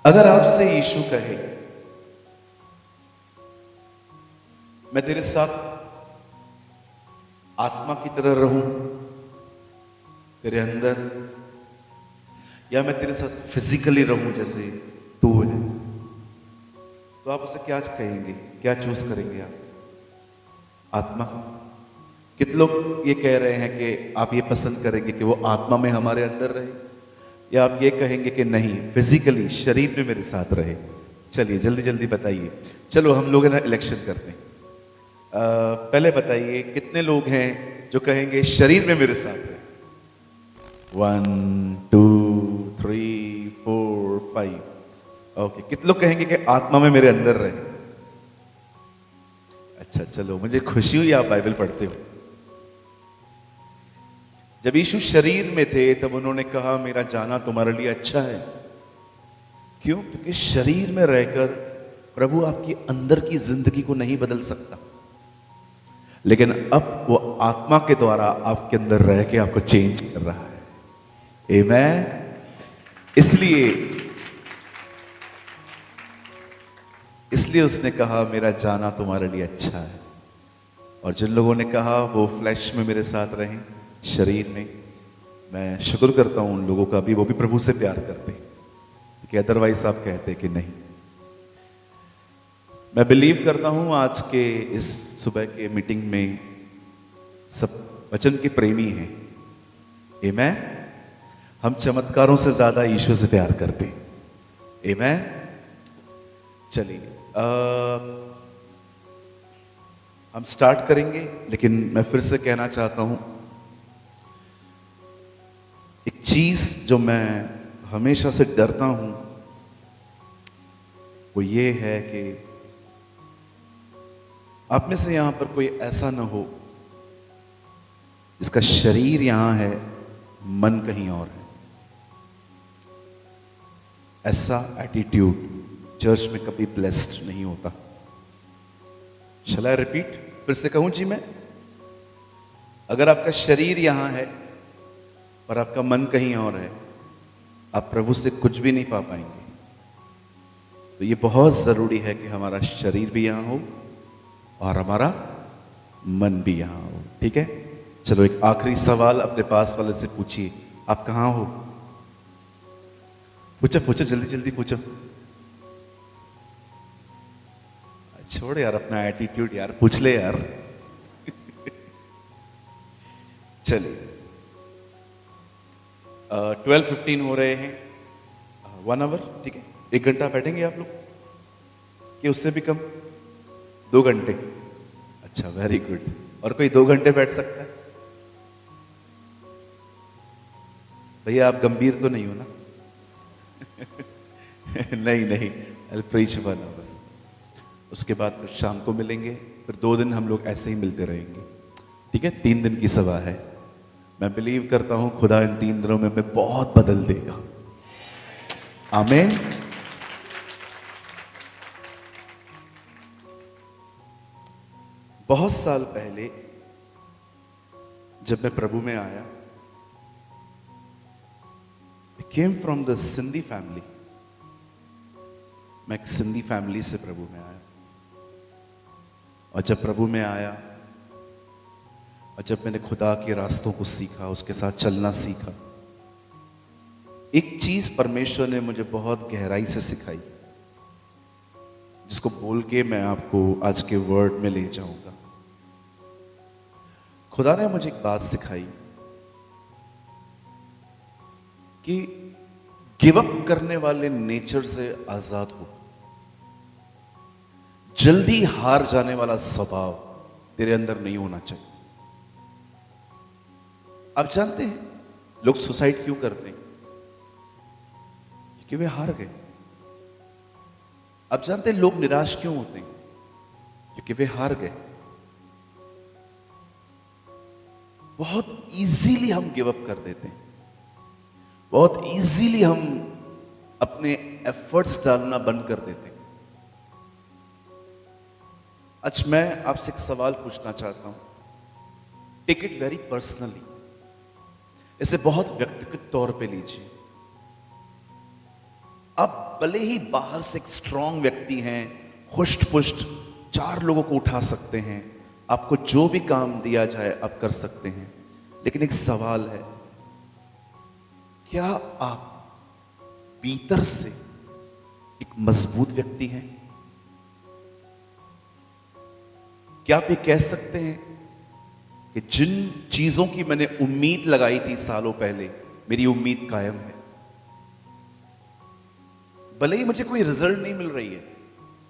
अगर आपसे यीशु कहे मैं तेरे साथ आत्मा की तरह रहूं तेरे अंदर, या मैं तेरे साथ फिजिकली रहूं जैसे तू है, तो आप उसे क्या कहेंगे? क्या चूज करेंगे आप? आत्मा? कितने लोग ये कह रहे हैं कि आप ये पसंद करेंगे कि वो आत्मा में हमारे अंदर रहे, या आप ये कहेंगे कि नहीं, फिजिकली शरीर में मेरे साथ रहे? चलिए जल्दी जल्दी बताइए। चलो हम लोग ना इलेक्शन करते हैं। पहले बताइए कितने लोग हैं जो कहेंगे शरीर में मेरे साथ रहे? 1 2 3 4 5। ओके, कितने लोग कहेंगे कि आत्मा में मेरे अंदर रहे? अच्छा, चलो मुझे खुशी हुई आप बाइबल पढ़ते हो। जब यीशु शरीर में थे तब उन्होंने कहा मेरा जाना तुम्हारे लिए अच्छा है। क्यों? क्योंकि शरीर में रहकर प्रभु आपकी अंदर की जिंदगी को नहीं बदल सकता, लेकिन अब वो आत्मा के द्वारा आपके अंदर रह के आपको चेंज कर रहा है। आमेन। इसलिए उसने कहा मेरा जाना तुम्हारे लिए अच्छा है। और जिन लोगों ने कहा वो फ्लैश में मेरे साथ रहें, शरीर में, मैं शुक्र करता हूं उन लोगों का भी, वो भी प्रभु से प्यार करते हैं, कि अदरवाइज आप कहते कि नहीं। मैं बिलीव करता हूं आज के इस सुबह के मीटिंग में सब वचन के प्रेमी हैं। आमेन। हम चमत्कारों से ज्यादा ईश्वर से प्यार करते हैं। आमेन। चलिए हम स्टार्ट करेंगे, लेकिन मैं फिर से कहना चाहता हूं एक चीज जो मैं हमेशा से डरता हूं वो ये है कि आप में से यहां पर कोई ऐसा ना हो जिसका शरीर यहां है, मन कहीं और है। ऐसा एटीट्यूड चर्च में कभी ब्लेस्ड नहीं होता। शैल आई रिपीट? फिर से कहूं जी मैं? अगर आपका शरीर यहां है पर आपका मन कहीं और है, आप प्रभु से कुछ भी नहीं पा पाएंगे। तो ये बहुत जरूरी है कि हमारा शरीर भी यहां हो और हमारा मन भी यहां हो। ठीक है? चलो एक आखिरी सवाल अपने पास वाले से पूछिए, आप कहां हो? पूछो पूछो, जल्दी जल्दी पूछो। छोड़ यार अपना एटीट्यूड यार, पूछ ले यार। चलिए 12:15 हो रहे हैं। 1 आवर, ठीक है? 1 घंटा बैठेंगे आप लोग कि उससे भी कम? 2 घंटे? अच्छा, वेरी गुड। और कोई 2 घंटे बैठ सकता है? भैया आप गंभीर तो नहीं हो ना? नहीं नहीं, I'll preach 1 hour। उसके बाद फिर शाम को मिलेंगे, फिर 2 दिन हम लोग ऐसे ही मिलते रहेंगे। ठीक है? 3 दिन की सभा है। मैं बिलीव करता हूं खुदा इन 3 दिनों में हमें बहुत बदल देगा। आमीन। बहुत साल पहले जब मैं प्रभु में आया, I came from the Sindhi family. मैं एक सिंधी फैमिली से प्रभु में आया, और जब प्रभु में आया और जब मैंने खुदा के रास्तों को सीखा, उसके साथ चलना सीखा, एक चीज परमेश्वर ने मुझे बहुत गहराई से सिखाई, जिसको बोल के मैं आपको आज के वर्ड में ले जाऊंगा। खुदा ने मुझे एक बात सिखाई कि गिव अप करने वाले नेचर से आजाद हो। जल्दी हार जाने वाला स्वभाव तेरे अंदर नहीं होना चाहिए। आप जानते हैं लोग सुसाइड क्यों करते हैं? क्योंकि वे हार गए। आप जानते हैं लोग निराश क्यों होते हैं? क्योंकि वे हार गए। बहुत इजीली हम गिव अप कर देते हैं, बहुत इजीली हम अपने एफर्ट्स डालना बंद कर देते हैं। आज मैं आपसे एक सवाल पूछना चाहता हूं, टेक इट वेरी पर्सनली, इसे बहुत व्यक्तिगत तौर पे लीजिए। आप आप भले ही बाहर से एक स्ट्रांग व्यक्ति हैं, हुष्ट पुष्ट 4 लोगों को उठा सकते हैं, आपको जो भी काम दिया जाए आप कर सकते हैं, लेकिन एक सवाल है, क्या आप भीतर से एक मजबूत व्यक्ति हैं? क्या आप ये कह सकते हैं कि जिन चीजों की मैंने उम्मीद लगाई थी सालों पहले, मेरी उम्मीद कायम है? भले ही मुझे कोई रिजल्ट नहीं मिल रही है,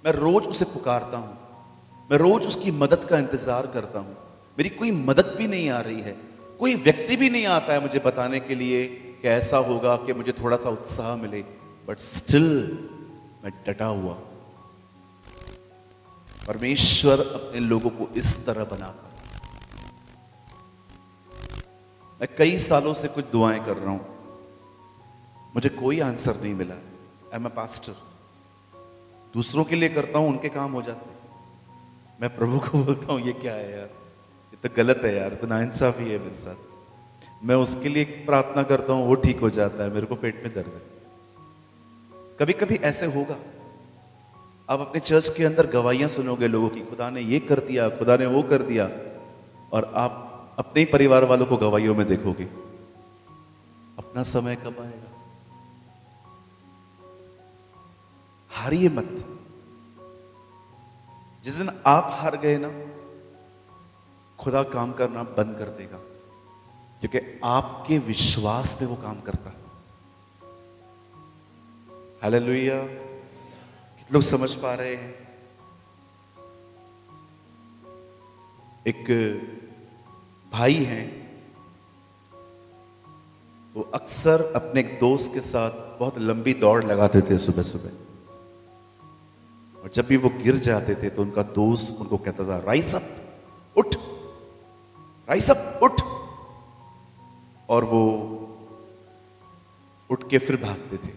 मैं रोज उसे पुकारता हूं, मैं रोज उसकी मदद का इंतजार करता हूं, मेरी कोई मदद भी नहीं आ रही है, कोई व्यक्ति भी नहीं आता है मुझे बताने के लिए कि ऐसा होगा कि मुझे थोड़ा सा उत्साह मिले, बट स्टिल मैं डटा हुआ। परमेश्वर अपने लोगों को इस तरह बनाता। मैं कई सालों से कुछ दुआएं कर रहा हूं, मुझे कोई आंसर नहीं मिला। आई एम अ पास्टर, दूसरों के लिए करता हूं, उनके काम हो जाते हैं। मैं प्रभु को बोलता हूं ये क्या है यार, ये तो गलत है यार, तो नाइंसाफी है मेरे साथ। मैं उसके लिए प्रार्थना करता हूं, वो ठीक हो जाता है, मेरे को पेट में दर्द है। कभी कभी ऐसे होगा, आप अपने चर्च के अंदर गवाहियां सुनोगे लोगों की, खुदा ने ये कर दिया, खुदा ने वो कर दिया, और आप अपने ही परिवार वालों को गवाहियों में देखोगे। अपना समय कब आएगा? हारिए मत। जिस दिन आप हार गए ना, खुदा काम करना बंद कर देगा, क्योंकि आपके विश्वास पे वो काम करता है। हालेलुया। कितने लोग समझ पा रहे हैं? एक भाई हैं, वो अक्सर अपने एक दोस्त के साथ बहुत लंबी दौड़ लगाते थे सुबह सुबह, और जब भी वो गिर जाते थे तो उनका दोस्त उनको कहता था, राइज अप, उठ, राइज अप, उठ, और वो उठ के फिर भागते थे।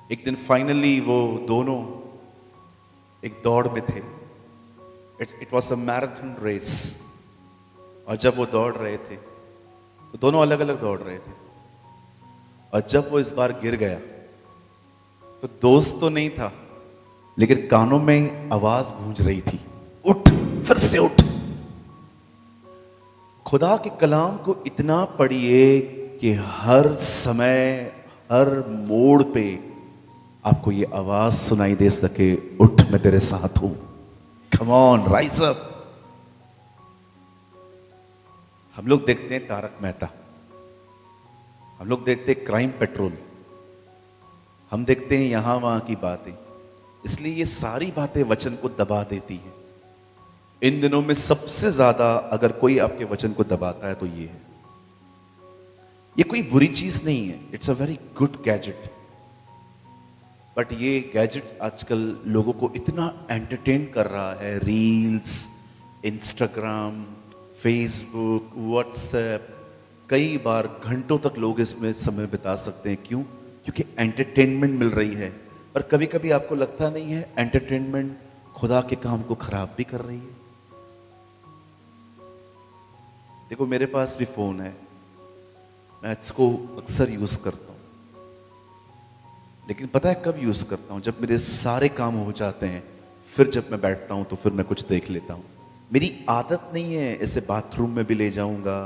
एक दिन फाइनली वो दोनों एक दौड़ में थे। It was a marathon race, और जब वो दौड़ रहे थे तो दोनों अलग अलग दौड़ रहे थे, और जब वो इस बार गिर गया तो दोस्त तो नहीं था, लेकिन कानों में आवाज गूंज रही थी, उठ, फिर से उठ। खुदा के कलाम को इतना पढ़िए कि हर समय, हर मोड़ पे आपको ये आवाज सुनाई दे सके, उठ, मैं तेरे साथ हूं, कम ऑन, राइज अप। हम लोग देखते हैं तारक मेहता, हम लोग देखते हैं क्राइम पेट्रोल, हम देखते हैं यहां वहां की बातें, इसलिए ये सारी बातें वचन को दबा देती हैं। इन दिनों में सबसे ज्यादा अगर कोई आपके वचन को दबाता है तो ये है। ये कोई बुरी चीज नहीं है, it's a very good gadget, but ये गैजेट आजकल लोगों को इतना एंटरटेन कर रहा है, रील्स, इंस्टाग्राम, फेसबुक, व्हाट्सएप, कई बार घंटों तक लोग इसमें समय बिता सकते हैं। क्यों? क्योंकि एंटरटेनमेंट मिल रही है। पर कभी कभी आपको लगता नहीं है एंटरटेनमेंट खुदा के काम को खराब भी कर रही है? देखो, मेरे पास भी फोन है, मैं इसको अक्सर यूज करता हूं, लेकिन पता है कब यूज करता हूं? जब मेरे सारे काम हो जाते हैं, फिर जब मैं बैठता हूं तो फिर मैं कुछ देख लेता हूं। मेरी आदत नहीं है इसे बाथरूम में भी ले जाऊंगा,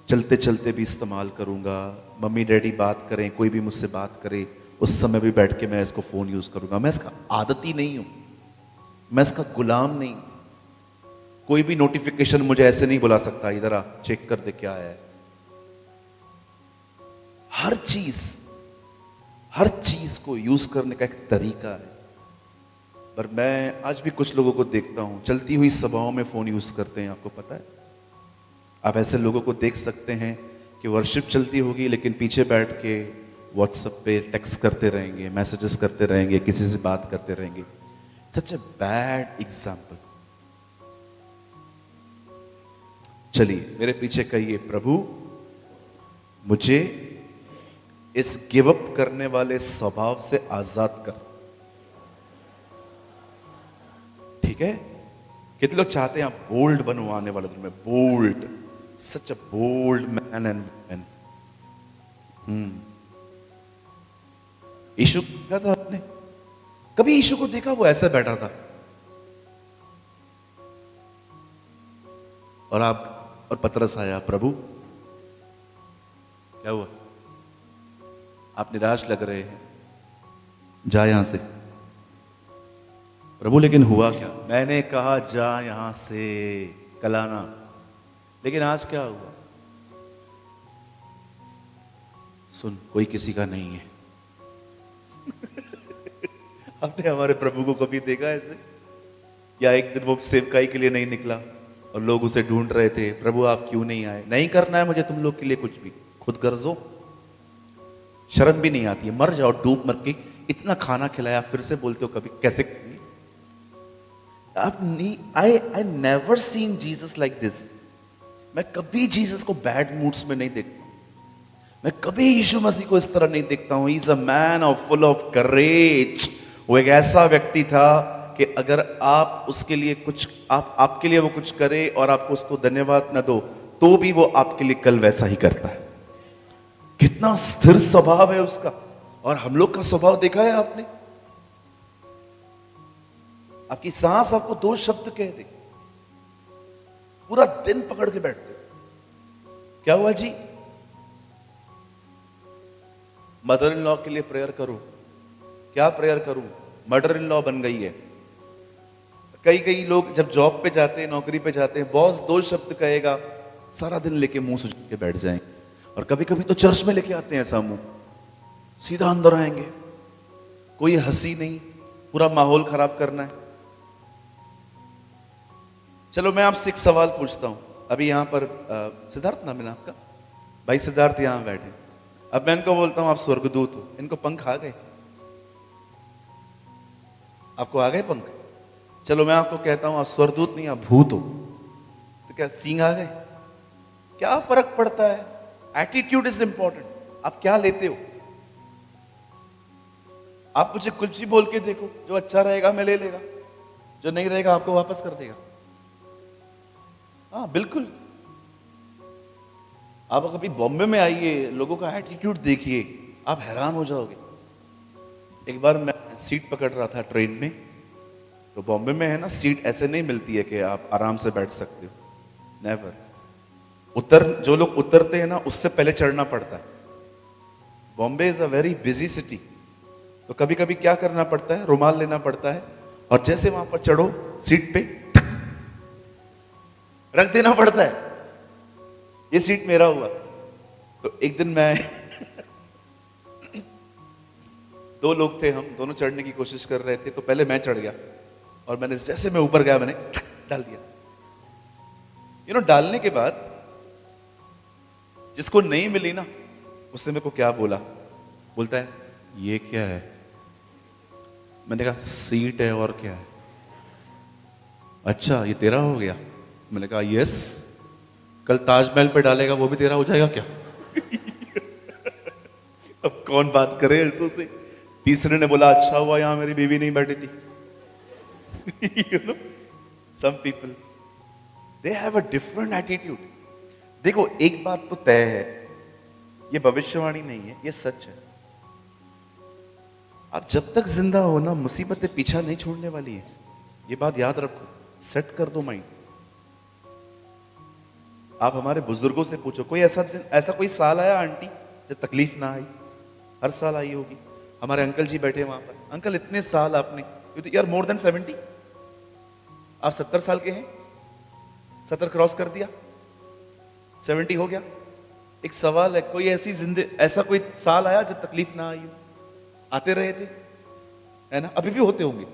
चलते चलते भी इस्तेमाल करूंगा, मम्मी डैडी बात करें, कोई भी मुझसे बात करे, उस समय भी बैठ के मैं इसको फोन यूज करूंगा। मैं इसका आदती नहीं हूं, मैं इसका गुलाम नहीं। कोई भी नोटिफिकेशन मुझे ऐसे नहीं बुला सकता, इधर आ, चेक कर दे क्या है। हर चीज को यूज करने का एक तरीका है। पर मैं आज भी कुछ लोगों को देखता हूं, चलती हुई सभाओं में फोन यूज करते हैं। आपको पता है, आप ऐसे लोगों को देख सकते हैं कि वर्शिप चलती होगी, लेकिन पीछे बैठ के व्हाट्सएप पे टेक्स्ट करते रहेंगे, मैसेजेस करते रहेंगे, किसी से बात करते रहेंगे। सच ए बैड एग्जाम्पल। चलिए मेरे पीछे कहिए, प्रभु मुझे इस गिव अप करने वाले स्वभाव से आजाद कर। ठीक है? कितने लोग चाहते हैं आप बोल्ड बनो आने वाले दिन में? Bold, such a bold man and women. यीशु क्या था आपने कभी यीशु को देखा? वो ऐसे बैठा था और पतरस आया, प्रभु क्या हुआ? आप निराश लग रहे हैं, जा यहां से। प्रभु लेकिन हुआ क्या? मैंने कहा जा यहां से, कल आना। लेकिन आज क्या हुआ? सुन, कोई किसी का नहीं है। आपने हमारे प्रभु को कभी देखा ऐसे? या एक दिन वो सेवकाई के लिए नहीं निकला और लोग उसे ढूंढ रहे थे, प्रभु आप क्यों नहीं आए? नहीं करना है मुझे तुम लोग के लिए कुछ भी, खुद गर्जो। शर्म भी नहीं आती है? मर जाओ डूब मर के, इतना खाना खिलाया फिर से बोलते हो कभी कैसे? आप नहीं, I never seen Jesus like this. मैं कभी जीसस को बैड मूड्स में नहीं देखता। मैं कभी यीशु मसीह को इस तरह नहीं देखता हूं। He is a man of full of courage. वो एक ऐसा व्यक्ति था कि अगर आप उसके लिए कुछ, आपके लिए वो कुछ करे और आपको उसको धन्यवाद न दो, तो भी वो आपके लिए कल वैसा ही करता है। कितना स्थिर स्वभाव है उसका। और हम लोग का स्वभाव देखा है आपने? आपकी सांस आपको दो शब्द कह दे, पूरा दिन पकड़ के बैठते। क्या हुआ जी? मदर इन लॉ के लिए प्रेयर करो। क्या प्रेयर करूं? मदर इन लॉ बन गई है। कई लोग जब जॉब पे जाते हैं, नौकरी पे जाते हैं, बॉस दो शब्द कहेगा, सारा दिन लेके मुंह सुझ के बैठ जाएंगे। और कभी कभी तो चर्च में लेके आते हैं ऐसा मुंह, सीधा अंदर आएंगे, कोई हंसी नहीं, पूरा माहौल खराब करना है। चलो मैं आपसे एक सवाल पूछता हूं। अभी यहां पर सिद्धार्थ नाम है ना आपका? भाई सिद्धार्थ यहां बैठे। अब मैं इनको बोलता हूं आप स्वर्गदूत हो, इनको पंख आ गए? आपको आ गए पंख? चलो मैं आपको कहता हूं आप स्वर्गदूत नहीं, आप भूत हो, तो क्या सींग आ गए? क्या फर्क पड़ता है? Attitude is important. आप क्या लेते हो? आप मुझे कुछ भी बोल के देखो, जो अच्छा रहेगा मैं ले लेगा, जो नहीं रहेगा आपको वापस कर देगा। हाँ बिल्कुल। आप कभी बॉम्बे में आइए, लोगों का एटीट्यूड देखिए, आप हैरान हो जाओगे। एक बार मैं सीट पकड़ रहा था ट्रेन में, तो बॉम्बे में है ना, सीट ऐसे नहीं मिलती है कि आप आराम से बैठ सकते हो, नेवर। जो लोग उतरते हैं ना, उससे पहले चढ़ना पड़ता है। Bombay is a very busy city, तो कभी कभी क्या करना पड़ता है, रुमाल लेना पड़ता है, और जैसे वहां पर चढ़ो सीट पे रख देना पड़ता है। ये सीट मेरा हुआ। तो एक दिन मैं दो लोग थे, हम दोनों चढ़ने की कोशिश कर रहे थे, तो पहले मैं चढ़ गया, और मैंने जैसे मैं ऊपर गया मैंने डाल दिया। डालने के बाद जिसको नहीं मिली ना, उसने मेरे को क्या बोला, बोलता है ये क्या है? मैंने कहा सीट है और क्या है? अच्छा ये तेरा हो गया? मैंने कहा यस। कल ताजमहल पे डालेगा वो भी तेरा हो जाएगा क्या? अब कौन बात करे ऐसों से? तीसरे ने बोला अच्छा हुआ यहां मेरी बीवी नहीं बैठी थी। some people they have a different attitude। देखो एक बात तो तय है, ये भविष्यवाणी नहीं है, ये सच है। आप जब तक जिंदा हो ना, मुसीबतें पीछा नहीं छोड़ने वाली है। ये बात याद रखो, सेट कर दो माइंड। आप हमारे बुजुर्गों से पूछो, कोई ऐसा कोई साल आया आंटी जब तकलीफ ना आई? हर साल आई होगी। हमारे अंकल जी बैठे वहां पर, अंकल इतने साल आपने, यार मोर देन 70, आप 70 साल के हैं, 70 क्रॉस कर दिया, 70 हो गया। एक सवाल है, कोई ऐसा कोई साल आया जब तकलीफ ना आई हो? आते रहे थे, है ना? अभी भी होते होंगे।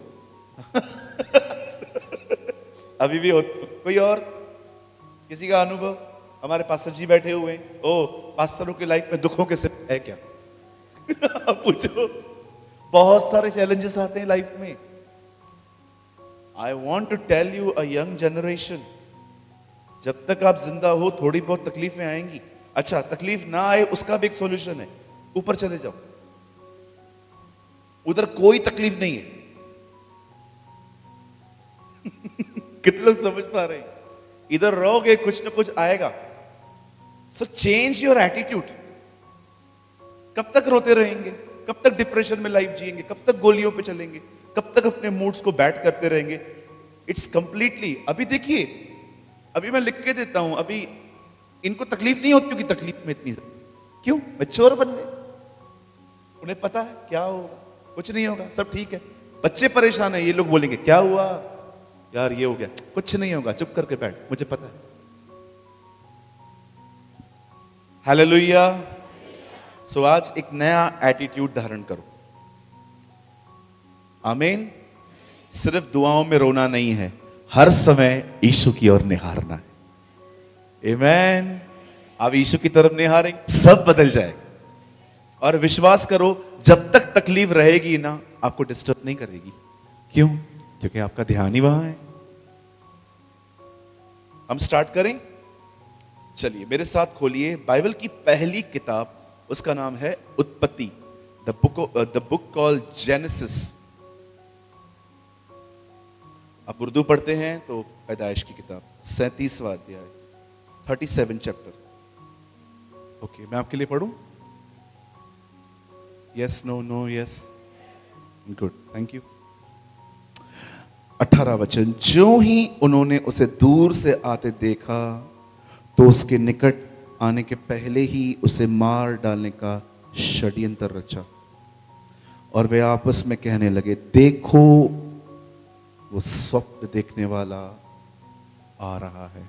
अभी भी होते। कोई और किसी का अनुभव? हमारे पास्टर जी बैठे हुए हैं। ओ, पास्टरों की लाइफ में दुखों के सिर्फ है क्या? पूछो, बहुत सारे चैलेंजेस आते हैं लाइफ में। I want to tell you a young generation, जब तक आप जिंदा हो थोड़ी बहुत तकलीफें आएंगी। अच्छा तकलीफ ना आए उसका भी एक सॉल्यूशन है, ऊपर चले जाओ, उधर कोई तकलीफ नहीं है। कितने लोग समझ पा रहे हैं? इधर रहोगे कुछ ना कुछ आएगा। So change your attitude. कब तक रोते रहेंगे? कब तक डिप्रेशन में लाइफ जिएंगे? कब तक गोलियों पे चलेंगे? कब तक अपने मूड्स को बैट करते रहेंगे? इट्स कंप्लीटली, अभी देखिए, अभी मैं लिख के देता हूं, अभी इनको तकलीफ नहीं होती, क्योंकि तकलीफ में इतनी क्यों? मैच्योर बन गए, उन्हें पता है क्या होगा, कुछ नहीं होगा, सब ठीक है। बच्चे परेशान है, ये लोग बोलेंगे क्या हुआ यार, ये हो गया, कुछ नहीं होगा, चुप करके बैठ, मुझे पता है। हालेलुया। सो आज एक नया एटीट्यूड धारण करो। आमीन। सिर्फ दुआओं में रोना नहीं है, हर समय यीशु की ओर निहारना है। आमीन। आप यीशु की तरफ निहारेंगे, सब बदल जाएगा। और विश्वास करो, जब तक तकलीफ रहेगी ना, आपको डिस्टर्ब नहीं करेगी। क्यों? क्योंकि आपका ध्यान ही वहां है। हम स्टार्ट करें? चलिए मेरे साथ खोलिए बाइबल की पहली किताब, उसका नाम है उत्पत्ति, द बुक कॉल्ड जेनेसिस। आप उर्दू पढ़ते हैं तो पैदाइश की किताब, 37वां अध्याय, 37 चैप्टर। ओके, मैं आपके लिए पढ़ूं? Yes, no, no, yes, good, thank you. 18 वचन, जो ही उन्होंने उसे दूर से आते देखा तो उसके निकट आने के पहले ही उसे मार डालने का षड्यंत्र रचा, और वे आपस में कहने लगे, देखो वो स्वप्न देखने वाला आ रहा है।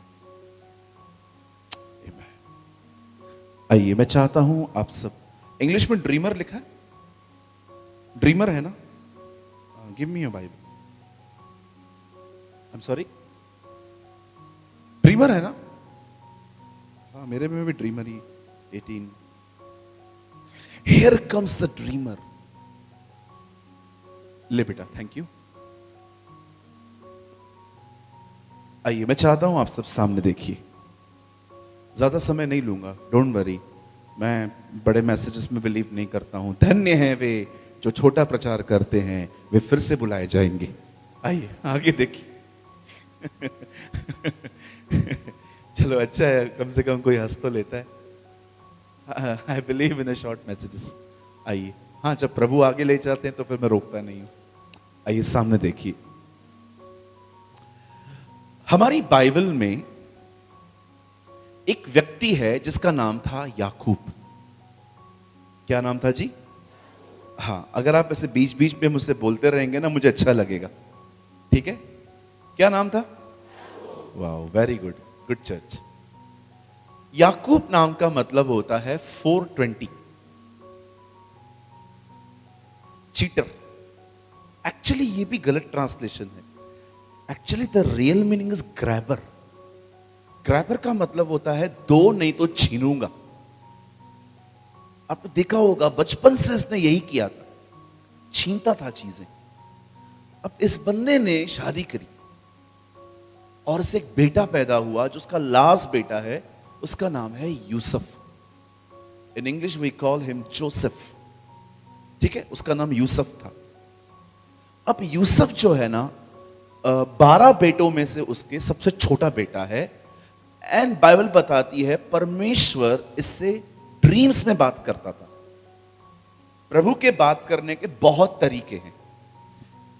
आइए, मैं चाहता हूं आप सब, इंग्लिश में ड्रीमर लिखा है, ड्रीमर है ना? Give me your Bible. I am sorry, dreamer है ना? हाँ, मेरे में भी dreamer he 18। Here comes the dreamer. ले बेटा, थैंक यू। आइए, मैं चाहता हूं आप सब सामने देखिए, ज्यादा समय नहीं लूंगा, डोंट वरी। मैं बड़े मैसेजेस में बिलीव नहीं करता हूं। धन्य हैं वे जो छोटा प्रचार करते हैं, वे फिर से बुलाए जाएंगे। आइए आगे देखिए। चलो अच्छा है, कम से कम कोई हंस तो लेता है। I believe in short messages. आइए, हाँ, जब प्रभु आगे ले जाते हैं तो फिर मैं रोकता नहीं हूं। आइए सामने देखिए, हमारी बाइबल में एक व्यक्ति है जिसका नाम था याकूब। क्या नाम था जी? हाँ, अगर आप ऐसे बीच बीच में मुझसे बोलते रहेंगे ना, मुझे अच्छा लगेगा, ठीक है? क्या नाम था? Wow, very good, good church. याकूब नाम का मतलब होता है 420, चीटर। एक्चुअली ये भी गलत ट्रांसलेशन है। Actually the real meaning is grabber. Grabber का मतलब होता है दो नहीं तो छीनूंगा। आपने देखा होगा, बचपन से इसने यही किया था, छीनता था चीजें। अब इस बंदे ने शादी करी और इसे एक बेटा पैदा हुआ, जो उसका लास्ट बेटा है, उसका नाम है Yusuf. In English we call him Joseph, ठीक है? उसका नाम यूसुफ था। अब यूसुफ जो है ना, 12 बेटों में से उसके सबसे छोटा बेटा है। एंड बाइबल बताती है परमेश्वर इससे ड्रीम्स में बात करता था। प्रभु के बात करने के बहुत तरीके हैं,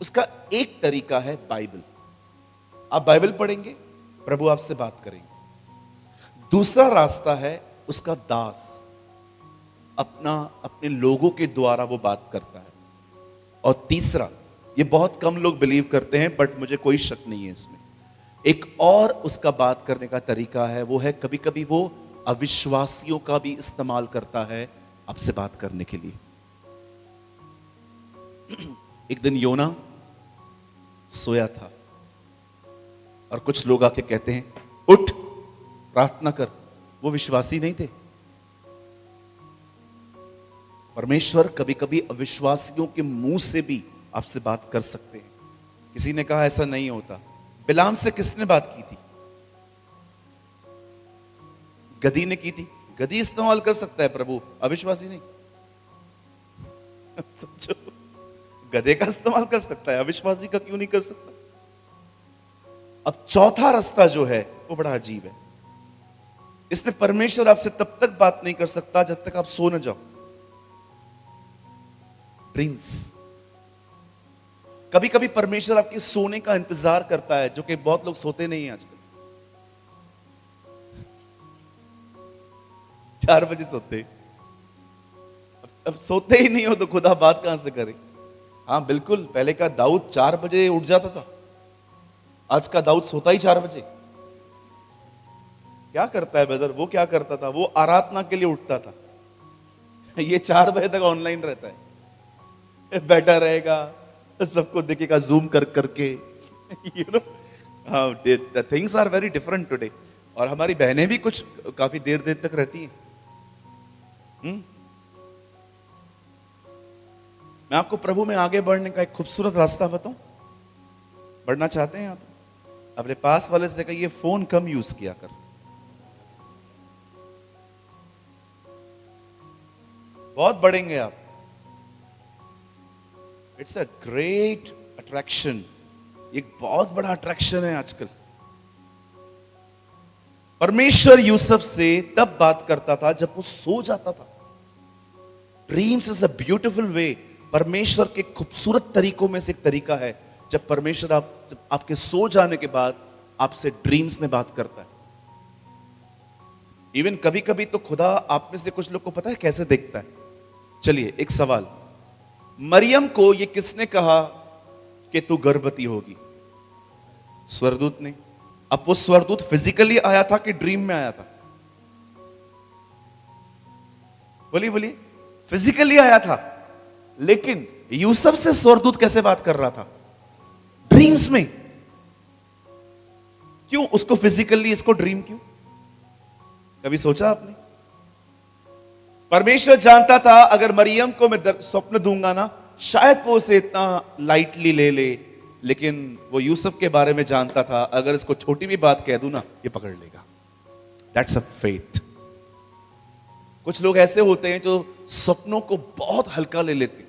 उसका एक तरीका है बाइबल। आप बाइबल पढ़ेंगे, प्रभु आपसे बात करेंगे। दूसरा रास्ता है उसका दास, अपने लोगों के द्वारा वो बात करता है। और तीसरा, ये बहुत कम लोग बिलीव करते हैं, बट मुझे कोई शक नहीं है इसमें, एक और उसका बात करने का तरीका है, वो है कभी कभी वो अविश्वासियों का भी इस्तेमाल करता है आपसे बात करने के लिए। एक दिन योना सोया था और कुछ लोग आके कहते हैं, उठ प्रार्थना कर। वो विश्वासी नहीं थे। परमेश्वर कभी कभी अविश्वासियों के मुंह से भी आपसे बात कर सकते हैं। किसी ने कहा ऐसा नहीं होता। बिलाम से किसने बात की थी? गधी ने की थी। गधी इस्तेमाल कर सकता है प्रभु, अविश्वासी नहीं। समझो, गधे का इस्तेमाल कर सकता है, अविश्वासी का क्यों नहीं कर सकता? अब चौथा रास्ता जो है वो बड़ा अजीब है। इसमें परमेश्वर आपसे तब तक बात नहीं कर सकता जब तक आप सो न जाओ। ड्रीम्स। कभी कभी परमेश्वर आपके सोने का इंतजार करता है, जो कि बहुत लोग सोते नहीं हैं आजकल। 4 बजे सोते, अब सोते ही नहीं हो तो खुदा बात कहां से करे। हाँ बिल्कुल, पहले का दाऊद 4 बजे उठ जाता था, आज का दाऊद सोता ही 4 बजे। क्या करता है ब्रदर? वो क्या करता था? वो आराधना के लिए उठता था, ये 4 बजे तक ऑनलाइन रहता है, बैठा रहेगा, सबको देखेगा जूम कर करके। You know, the things are very different today. और हमारी बहनें भी कुछ काफी देर देर तक रहती हैं। मैं आपको प्रभु में आगे बढ़ने का एक खूबसूरत रास्ता बताऊं। बढ़ना चाहते हैं आप? अपने पास वाले से कहिए फोन कम यूज किया कर। बहुत बढ़ेंगे आप। इट्स अ ग्रेट अट्रैक्शन, एक बहुत बड़ा अट्रैक्शन है आजकल। परमेश्वर यूसुफ से तब बात करता था जब वो सो जाता था। Dreams is a beautiful way. परमेश्वर के खूबसूरत तरीकों में से एक तरीका है जब परमेश्वर जब आपके सो जाने के बाद आपसे ड्रीम्स में बात करता है। इवन कभी कभी तो खुदा आप में से कुछ लोग को पता है कैसे देखता है? चलिए एक सवाल, मरियम को ये किसने कहा कि तू गर्भवती होगी? स्वर्गदूत ने। अब वो स्वर्गदूत फिजिकली आया था कि ड्रीम में आया था? बोलिए बोलिए। फिजिकली आया था, लेकिन यूसुफ से स्वर्गदूत कैसे बात कर रहा था? ड्रीम्स में। क्यों उसको फिजिकली, इसको ड्रीम क्यों? कभी सोचा आपने? परमेश्वर जानता था अगर मरियम को मैं स्वप्न दूंगा ना, शायद वो उसे इतना लाइटली ले ले, लेकिन वो यूसुफ के बारे में जानता था अगर इसको छोटी भी बात कह दूं ना, ये पकड़ लेगा। That's a faith. कुछ लोग ऐसे होते हैं जो सपनों को बहुत हल्का ले लेते।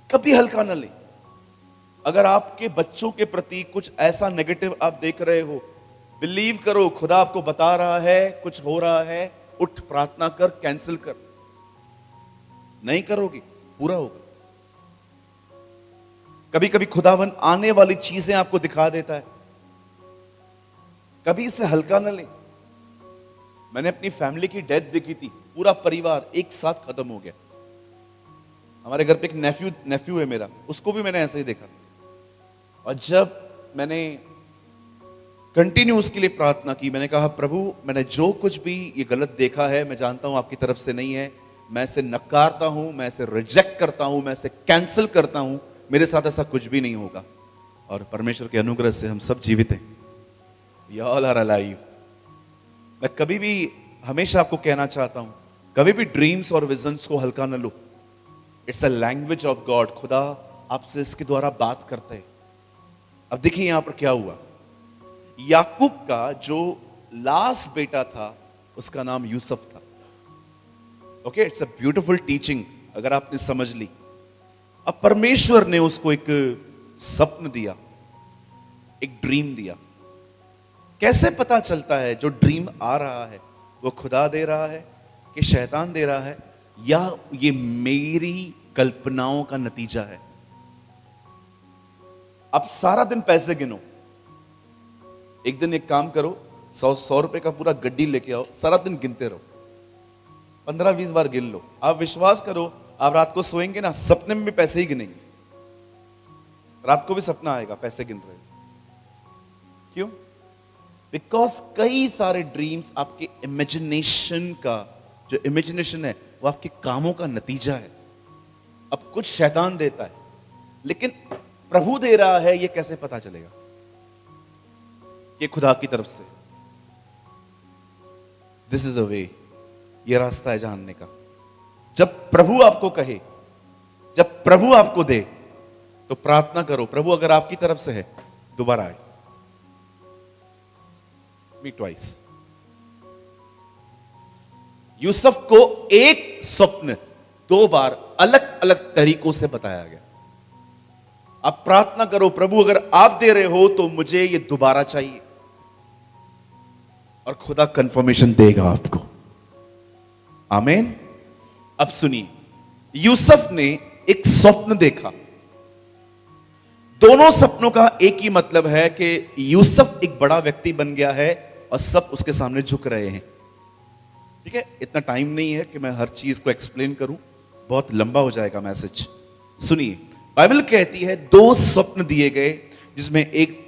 कभी हल्का ना ले। अगर आपके बच्चों के प्रति कुछ ऐसा नेगेटिव आप देख रहे हो, बिलीव करो खुदा आपको बता रहा है कुछ हो रहा है, उठ प्रार्थना कर, कैंसिल कर। नहीं करोगे पूरा होगा। कभी कभी खुदावन आने वाली चीजें आपको दिखा देता है, कभी इसे हल्का ना ले। मैंने अपनी फैमिली की डेथ देखी थी, पूरा परिवार एक साथ खत्म हो गया। हमारे घर पे एक नेफ्यू है मेरा, उसको भी मैंने ऐसे ही देखा। और जब मैंने कंटिन्यू उसके लिए प्रार्थना की, मैंने कहा प्रभु मैंने जो कुछ भी ये गलत देखा है, मैं जानता हूं आपकी तरफ से नहीं है, मैं इसे नकारता हूं, मैं इसे रिजेक्ट करता हूं, मैं इसे कैंसिल करता हूं, मेरे साथ ऐसा कुछ भी नहीं होगा। और परमेश्वर के अनुग्रह से हम सब जीवित हैं। We all are alive. मैं कभी भी हमेशा आपको कहना चाहता हूं, कभी भी ड्रीम्स और विजन्स को हल्का न लो। It's a language of God. खुदा आपसे इसके द्वारा बात करते हैं। अब देखिए यहां पर क्या हुआ। याकूब का जो लास्ट बेटा था उसका नाम यूसुफ था। Okay, it's a beautiful teaching अगर आपने समझ ली। अब परमेश्वर ने उसको एक सपन दिया, एक ड्रीम दिया। कैसे पता चलता है जो ड्रीम आ रहा है वो खुदा दे रहा है कि शैतान दे रहा है, या ये मेरी कल्पनाओं का नतीजा है? अब सारा दिन पैसे गिनो। एक दिन एक काम करो, 100 रुपए का पूरा गड्डी लेके आओ, सारा दिन गिनते रहो, 15-20 बार गिन लो। आप विश्वास करो, आप रात को सोएंगे ना, सपने में भी पैसे ही गिनेंगे। रात को भी सपना आएगा पैसे गिन रहे। क्यों? बिकॉज कई सारे ड्रीम्स आपके इमेजिनेशन का, जो इमेजिनेशन है वो आपके कामों का नतीजा है। अब कुछ शैतान देता है, लेकिन प्रभु दे रहा है, ये कैसे पता चलेगा कि खुदा की तरफ से? दिस इज अ वे, ये रास्ता है जानने का। जब प्रभु आपको कहे, जब प्रभु आपको दे, तो प्रार्थना करो प्रभु अगर आपकी तरफ से है दोबारा आए। मी ट्वाइस। यूसुफ को एक स्वप्न 2 बार अलग अलग तरीकों से बताया गया। आप प्रार्थना करो प्रभु अगर आप दे रहे हो तो मुझे ये दोबारा चाहिए, और खुदा कंफर्मेशन देगा आपको। आमीन। अब सुनिए, यूसुफ ने एक स्वप्न देखा। दोनों सपनों का एक ही मतलब है कि यूसुफ एक बड़ा व्यक्ति बन गया है और सब उसके सामने झुक रहे हैं। ठीक है, इतना टाइम नहीं है कि मैं हर चीज को एक्सप्लेन करूं, बहुत लंबा हो जाएगा मैसेज। सुनिए, बाइबल कहती है दो स्वप्न दिए गए, जिसमें एक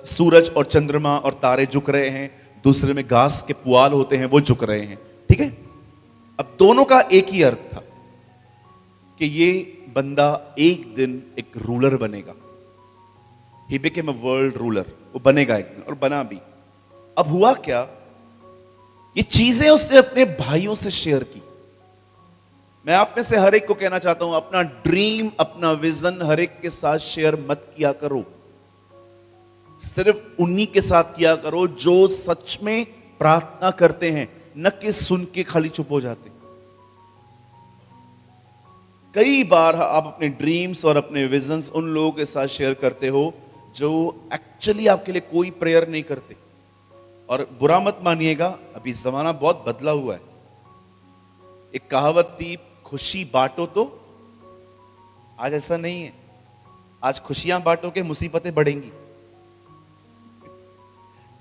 सूरज और चंद्रमा और तारे झुक रहे हैं, दूसरे में घास के पुआल होते हैं वो झुक रहे हैं। ठीक है, अब दोनों का एक ही अर्थ था कि ये बंदा एक दिन एक रूलर बनेगा। He became a world ruler, वो बनेगा एक दिन, और बना भी। अब हुआ क्या, ये चीजें उसने अपने भाइयों से शेयर की। मैं आप में से हर एक को कहना चाहता हूं, अपना ड्रीम, अपना विजन हर एक के साथ शेयर मत किया करो। सिर्फ उन्हीं के साथ किया करो जो सच में प्रार्थना करते हैं, न कि सुन के खाली चुप हो जाते। कई बार आप अपने ड्रीम्स और अपने विजन्स उन लोगों के साथ शेयर करते हो जो एक्चुअली आपके लिए कोई प्रेयर नहीं करते। और बुरा मत मानिएगा, अभी जमाना बहुत बदला हुआ है। एक कहावत थी, खुशी बांटो तो। आज ऐसा नहीं है, आज खुशियां बांटो के मुसीबतें बढ़ेंगी,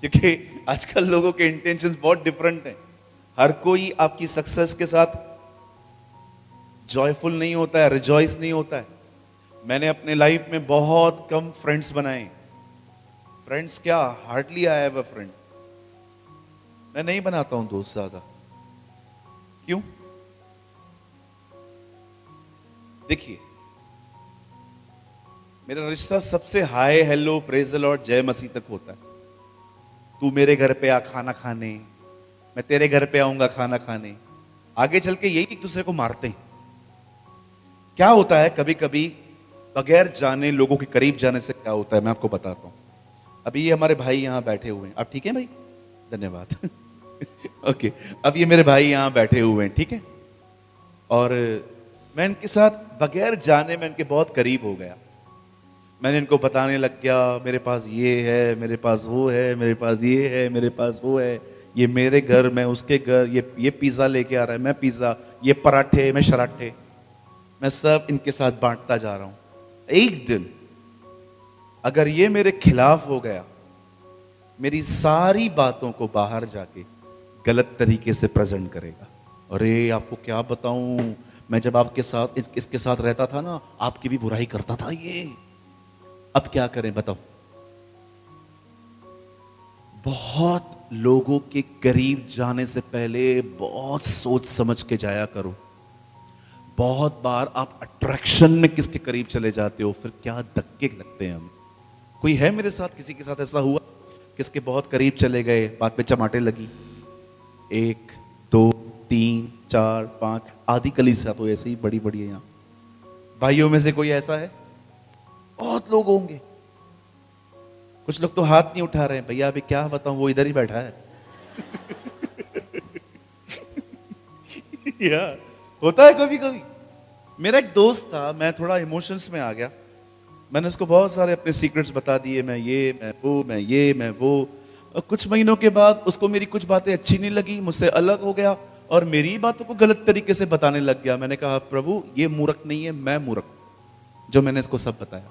क्योंकि आजकल लोगों के इंटेंशंस बहुत डिफरेंट हैं। हर कोई आपकी सक्सेस के साथ जॉयफुल नहीं होता है, रिजॉइस नहीं होता है। मैंने अपने लाइफ में बहुत कम फ्रेंड्स बनाए। फ्रेंड्स क्या, hardly I have a friend. मैं नहीं बनाता हूं दोस्त ज्यादा। क्यों? देखिए, मेरा रिश्ता सबसे hi hello praise the Lord जय मसीह तक होता है। तू मेरे घर पे आ खाना खाने, मैं तेरे घर पे आऊंगा खाना खाने। आगे चल के यही एक दूसरे को मारते हैं। क्या होता है, कभी कभी बगैर जाने लोगों के करीब जाने से क्या होता है, मैं आपको बताता हूं। अभी ये हमारे भाई यहां बैठे हुए हैं, आप ठीक है भाई? धन्यवाद। ओके, अब ये मेरे भाई यहां बैठे हुए हैं, ठीक है, और मैं इनके साथ बगैर जाने में इनके बहुत करीब हो गया। मैंने इनको बताने लग गया, मेरे पास ये है, मेरे पास वो है, मेरे पास ये है, मेरे पास वो है, ये मेरे घर, मैं उसके घर, ये पिज्जा लेके आ रहा है, मैं पिज्जा, ये पराठे, मैं शराठे, मैं सब इनके साथ बांटता जा रहा हूं। एक दिन अगर ये मेरे खिलाफ हो गया, मेरी सारी बातों को बाहर जाके गलत तरीके से प्रेजेंट करेगा। अरे आपको क्या बताऊं, मैं जब आपके साथ इसके साथ रहता था ना, आपकी भी बुराई करता था ये। अब क्या करें बताओ? बहुत लोगों के करीब जाने से पहले बहुत सोच समझ के जाया करो। बहुत बार आप अट्रैक्शन में किसके करीब चले जाते हो, फिर क्या धक्के लगते हैं हमें। कोई है मेरे साथ, किसी के साथ ऐसा हुआ, किसके बहुत करीब चले गए, बात में चमाटे लगी। 1 2 3 4 5 आधी कलीसिया तो ऐसे ही बड़ी बड़ी है। यहां भाइयों में से कोई ऐसा है? बहुत लोग होंगे। कुछ लोग तो हाथ नहीं उठा रहे हैं। भैया अभी क्या बताऊं, वो इधर ही बैठा है। यार होता है कभी कभी। मेरा एक दोस्त था, मैं थोड़ा इमोशंस में आ गया, मैंने उसको बहुत सारे अपने सीक्रेट्स बता दिए, मैं ये, मैं वो, मैं ये, मैं वो। और कुछ महीनों के बाद उसको मेरी कुछ बातें अच्छी नहीं लगी, मुझसे अलग हो गया और मेरी बातों को गलत तरीके से बताने लग गया। मैंने कहा प्रभु ये मूर्ख नहीं है, मैं मूर्ख जो मैंने इसको सब बताया।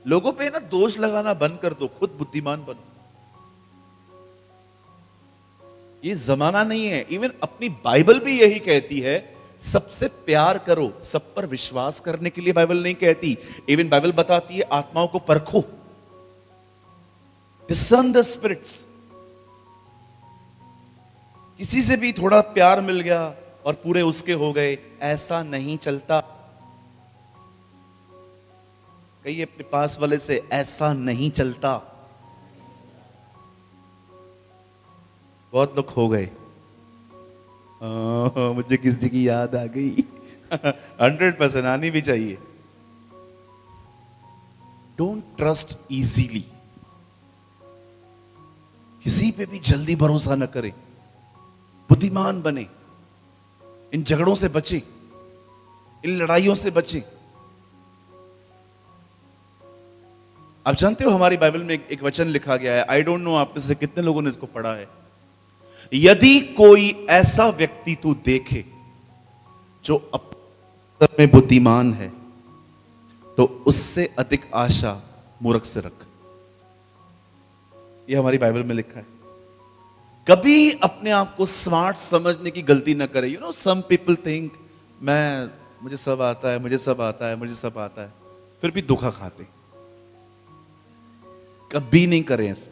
लोगों पे ना दोष लगाना बंद कर दो, खुद बुद्धिमान बनो। ये जमाना नहीं है। इवन अपनी बाइबल भी यही कहती है, सबसे प्यार करो, सब पर विश्वास करने के लिए बाइबल नहीं कहती। इवन बाइबल बताती है आत्माओं को परखो, डिसर्न द स्पिरिट्स। किसी से भी थोड़ा प्यार मिल गया और पूरे उसके हो गए, ऐसा नहीं चलता। कहिए अपने पास वाले से, ऐसा नहीं चलता। बहुत लोग हो गए। मुझे किसी की याद आ गई। 100% आनी भी चाहिए। Don't trust easily. किसी पे भी जल्दी भरोसा न करें, बुद्धिमान बने। इन झगड़ों से बचे, इन लड़ाइयों से बचे। आप जानते हो हमारी बाइबल में एक वचन लिखा गया है, आई डोंट नो आप में से कितने लोगों ने इसको पढ़ा है। यदि कोई ऐसा व्यक्ति तू देखे जो अपने में बुद्धिमान है तो उससे अधिक आशा मूर्ख से रख। ये हमारी बाइबल में लिखा है। कभी अपने आप को स्मार्ट समझने की गलती ना करे। You know some people think मुझे सब आता है, मुझे सब आता है, मुझे सब आता है, फिर भी धोखा खाते। कभी नहीं करें ऐसा।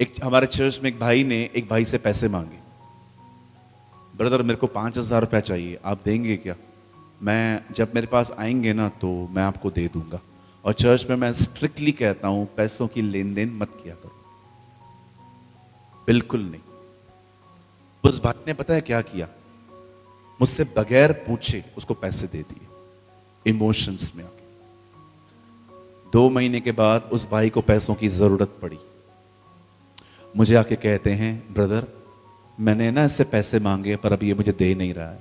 एक हमारे चर्च में एक भाई ने एक भाई से पैसे मांगे, ब्रदर मेरे को 5,000 रुपया चाहिए, आप देंगे क्या? मैं जब मेरे पास आएंगे ना तो मैं आपको दे दूंगा। और चर्च में मैं स्ट्रिक्टली कहता हूं पैसों की लेन देन मत किया करो, बिल्कुल नहीं। उस भाई ने पता है क्या किया? मुझसे बगैर पूछे उसको पैसे दे दिए, इमोशंस में आके। 2 महीने के बाद उस भाई को पैसों की जरूरत पड़ी, मुझे आके कहते हैं ब्रदर मैंने ना इससे पैसे मांगे पर अब ये मुझे दे नहीं रहा है।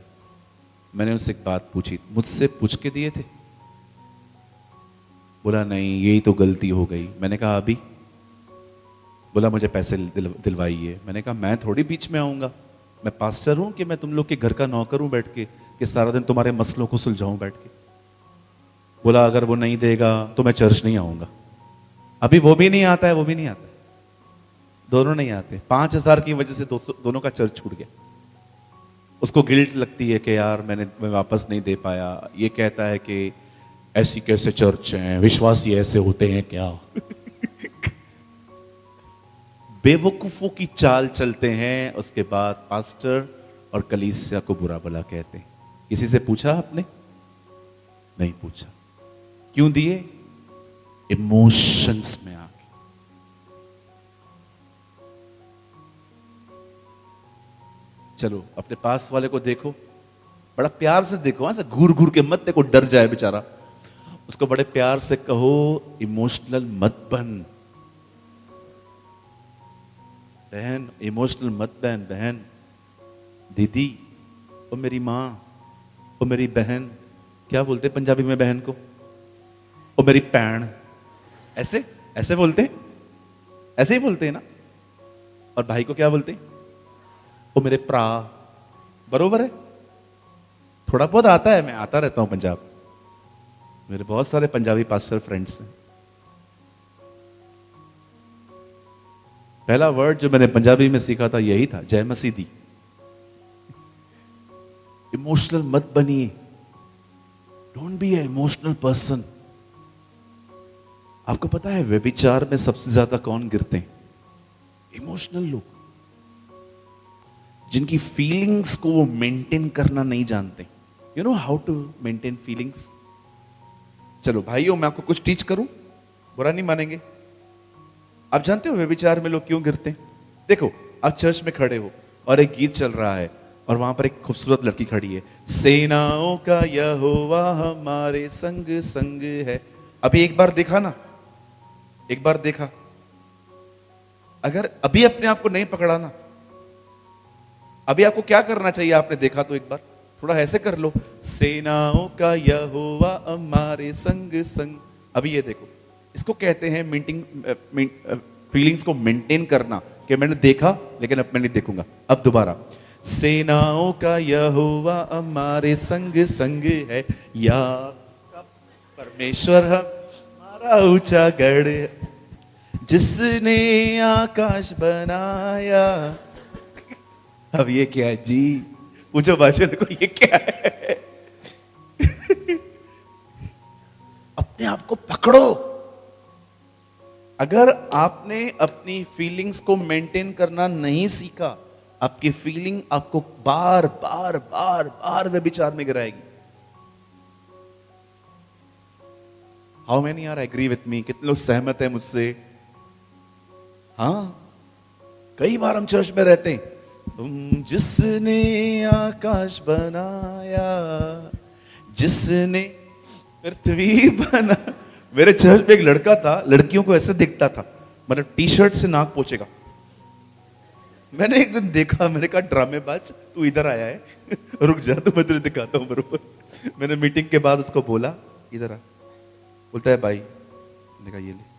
मैंने उससे एक बात पूछी, मुझसे पूछ के दिए थे? बोला नहीं, यही तो गलती हो गई। मैंने कहा अभी? बोला मुझे पैसे दिलवाइए। मैंने कहा मैं थोड़ी बीच में आऊंगा, मैं पास्टर हूं कि मैं तुम लोग के घर का नौकर हूं बैठ के, कि सारा दिन तुम्हारे मसलों को सुलझाऊं बैठ के। बोला अगर वो नहीं देगा तो मैं चर्च नहीं आऊंगा। अभी वो भी नहीं आता है, वो भी नहीं आता है, दोनों नहीं आते। 5,000 की वजह से दोनों का चर्च छूट गया। उसको गिल्ट लगती है कि यार मैं वापस नहीं दे पाया। ये कहता है कि ऐसी कैसे चर्च हैं, विश्वासी ऐसे होते हैं क्या? बेवकूफों की चाल चलते हैं, उसके बाद पास्टर और कलीसिया को बुरा भला कहते हैं। किसी से पूछा आपने? नहीं पूछा। क्यों दिए? इमोशंस में आके। चलो अपने पास वाले को देखो, बड़ा प्यार से देखो, ऐसा घूर घूर के मत देखो, डर जाए बेचारा। उसको बड़े प्यार से कहो इमोशनल मत बन बहन, इमोशनल मत बन बहन। दीदी, ओ मेरी माँ, ओ मेरी बहन। क्या बोलते पंजाबी में बहन को? ओ मेरी पैण। ऐसे ऐसे बोलते हैं, ऐसे ही बोलते हैं ना। और भाई को क्या बोलते हैं? ओ मेरे प्रा। बरोबर है। थोड़ा बहुत आता है, मैं आता रहता हूं पंजाब, मेरे बहुत सारे पंजाबी पास्टर फ्रेंड्स हैं। पहला वर्ड जो मैंने पंजाबी में सीखा था यही था, जय मसीह दी। इमोशनल मत बनिए, don't be A emotional person. आपको पता है व्यभिचार में सबसे ज्यादा कौन गिरते हैं? इमोशनल लोग, जिनकी फीलिंग्स को वो मेंटेन करना नहीं जानते। You know how to maintain feelings. चलो भाइयों, मैं आपको कुछ टीच करूं, बुरा नहीं मानेंगे। आप जानते हो व्यभिचार में लोग क्यों गिरते हैं? देखो, आप चर्च में खड़े हो और एक गीत चल रहा है और वहां पर एक खूबसूरत लड़की खड़ी है, सेनाओं का यहोवा हमारे संग संग है। अभी एक बार देखा ना, एक बार देखा। अगर अभी अपने आप को नहीं पकड़ा ना, अभी आपको क्या करना चाहिए? आपने देखा तो एक बार थोड़ा ऐसे कर लो, सेनाओं का यहोवा हमारे संग संग। अभी ये देखो, इसको कहते हैं फीलिंग्स को मेंटेन करना, कि मैंने देखा लेकिन अब मैं नहीं देखूंगा। अब दोबारा, सेनाओं का यहोवा हमारे संग संग है, या परमेश्वर हमारा ऊंचा गढ़ है, जिसने आकाश बनाया। अब ये क्या है जी? पूछो भाषा को, ये क्या है? अपने आप को पकड़ो। अगर आपने अपनी फीलिंग्स को मेंटेन करना नहीं सीखा, आपकी फीलिंग आपको बार बार बार बार व्यभिचार में गिराएगी। How many are agree with me? कितने लोग सहमत हैं मुझसे? हाँ, कई बार हम चर्च में रहते हैं, जिसने आकाश बनाया, जिसने पृथ्वी बना। मेरे चर्च पे एक लड़का था, लड़कियों को ऐसे दिखता था, मतलब टी शर्ट से नाक पोछेगा। मैंने एक दिन देखा, मैंने कहा ड्रामेबाज तू इधर आया है, रुक जा तो मैं तुझे दिखाता हूं बरोबर। मैंने मीटिंग के बाद उसको बोला इधर आ। बोलता है भाई। मैंने कहा ये ले।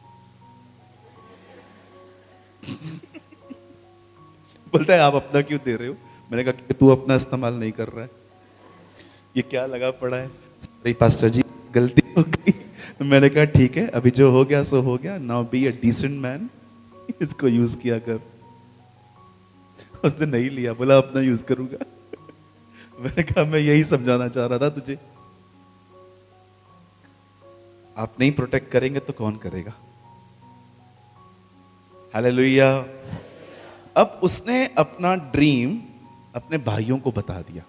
बोलता है आप अपना क्यों दे रहे हो? मैंने कहा कि तू अपना इस्तेमाल नहीं कर रहा है, ये क्या लगा पड़ा है। सॉरी पास्टर जी, गलती हो गई। मैंने कहा ठीक है, अभी जो हो गया सो हो गया, now be a decent man, इसको यूज किया कर। उसने नहीं लिया, बोला अपना यूज करूंगा। मैंने कहा मैं यही समझाना चाह रहा था तुझे, आप नहीं प्रोटेक्ट करेंगे तो कौन करेगा। हालेलुया। अब उसने अपना ड्रीम अपने भाइयों को बता दिया।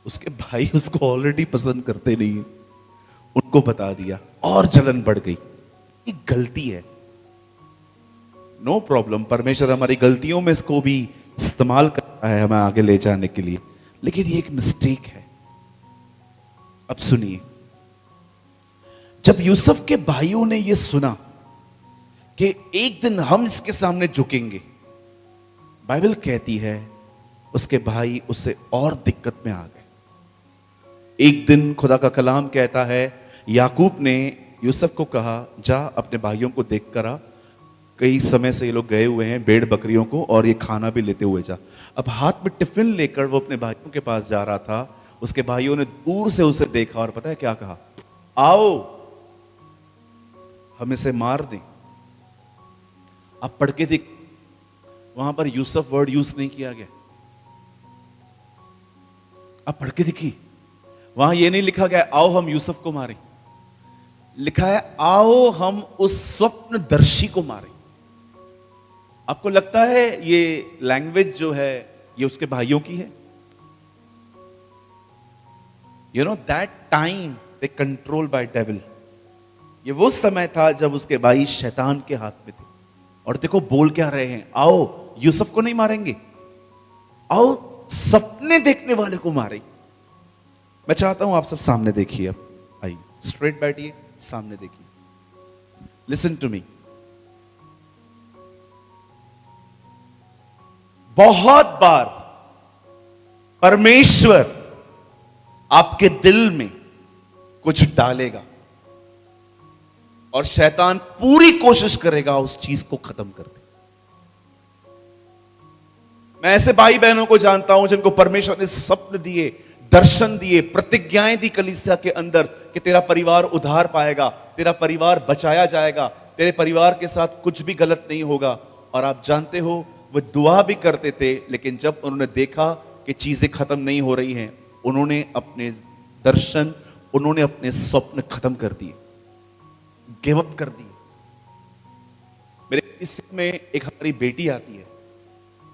उसके भाई उसको ऑलरेडी पसंद करते नहीं है, उनको बता दिया और जलन बढ़ गई। ये गलती है, नो प्रॉब्लम, परमेश्वर हमारी गलतियों में इसको भी इस्तेमाल करता है हमें आगे ले जाने के लिए, लेकिन ये एक मिस्टेक है। अब सुनिए, जब यूसुफ के भाइयों ने यह सुना कि एक दिन हम इसके सामने झुकेंगे, बाइबल कहती है उसके भाई उससे और दिक्कत में आ गए। एक दिन खुदा का कलाम कहता है याकूब ने यूसुफ को कहा, जा अपने भाइयों को देख कर आ, कई समय से ये लोग गए हुए हैं भेड़ बकरियों को, और ये खाना भी लेते हुए जा। अब हाथ में टिफिन लेकर वो अपने भाइयों के पास जा रहा था। उसके भाइयों ने दूर से उसे देखा और पता है क्या कहा, आओ हम इसे मार दें। अब पढ़ के देख, वहां पर यूसुफ वर्ड यूज नहीं किया गया। अब पढ़ के देखिए, वहां यह नहीं लिखा गया आओ हम यूसुफ को मारें, लिखा है आओ हम उस स्वप्नदर्शी को मारें। आपको लगता है ये लैंग्वेज जो है ये उसके भाइयों की है? You know that time they control by devil. ये वो समय था जब उसके भाई शैतान के हाथ में थे। और देखो बोल क्या रहे हैं, आओ यूसुफ को नहीं मारेंगे, आओ सपने देखने वाले को मारें। मैं चाहता हूं आप सब सामने देखिए, अब आइए स्ट्रेट बैठिए, सामने देखिए, लिसन टू मी। बहुत बार परमेश्वर आपके दिल में कुछ डालेगा और शैतान पूरी कोशिश करेगा उस चीज को खत्म कर दे। मैं ऐसे भाई बहनों को जानता हूं जिनको परमेश्वर ने स्वप्न दिए, दर्शन दिए, प्रतिज्ञाएं दी कलीसिया के अंदर कि तेरा परिवार उद्धार पाएगा, तेरा परिवार बचाया जाएगा, तेरे परिवार के साथ कुछ भी गलत नहीं होगा। और आप जानते हो वो दुआ भी करते थे, लेकिन जब उन्होंने देखा कि चीजें खत्म नहीं हो रही हैं, उन्होंने अपने दर्शन, उन्होंने अपने स्वप्न खत्म कर दिए, गिव अप कर दिए। मेरे इसमें एक हमारी बेटी आती है,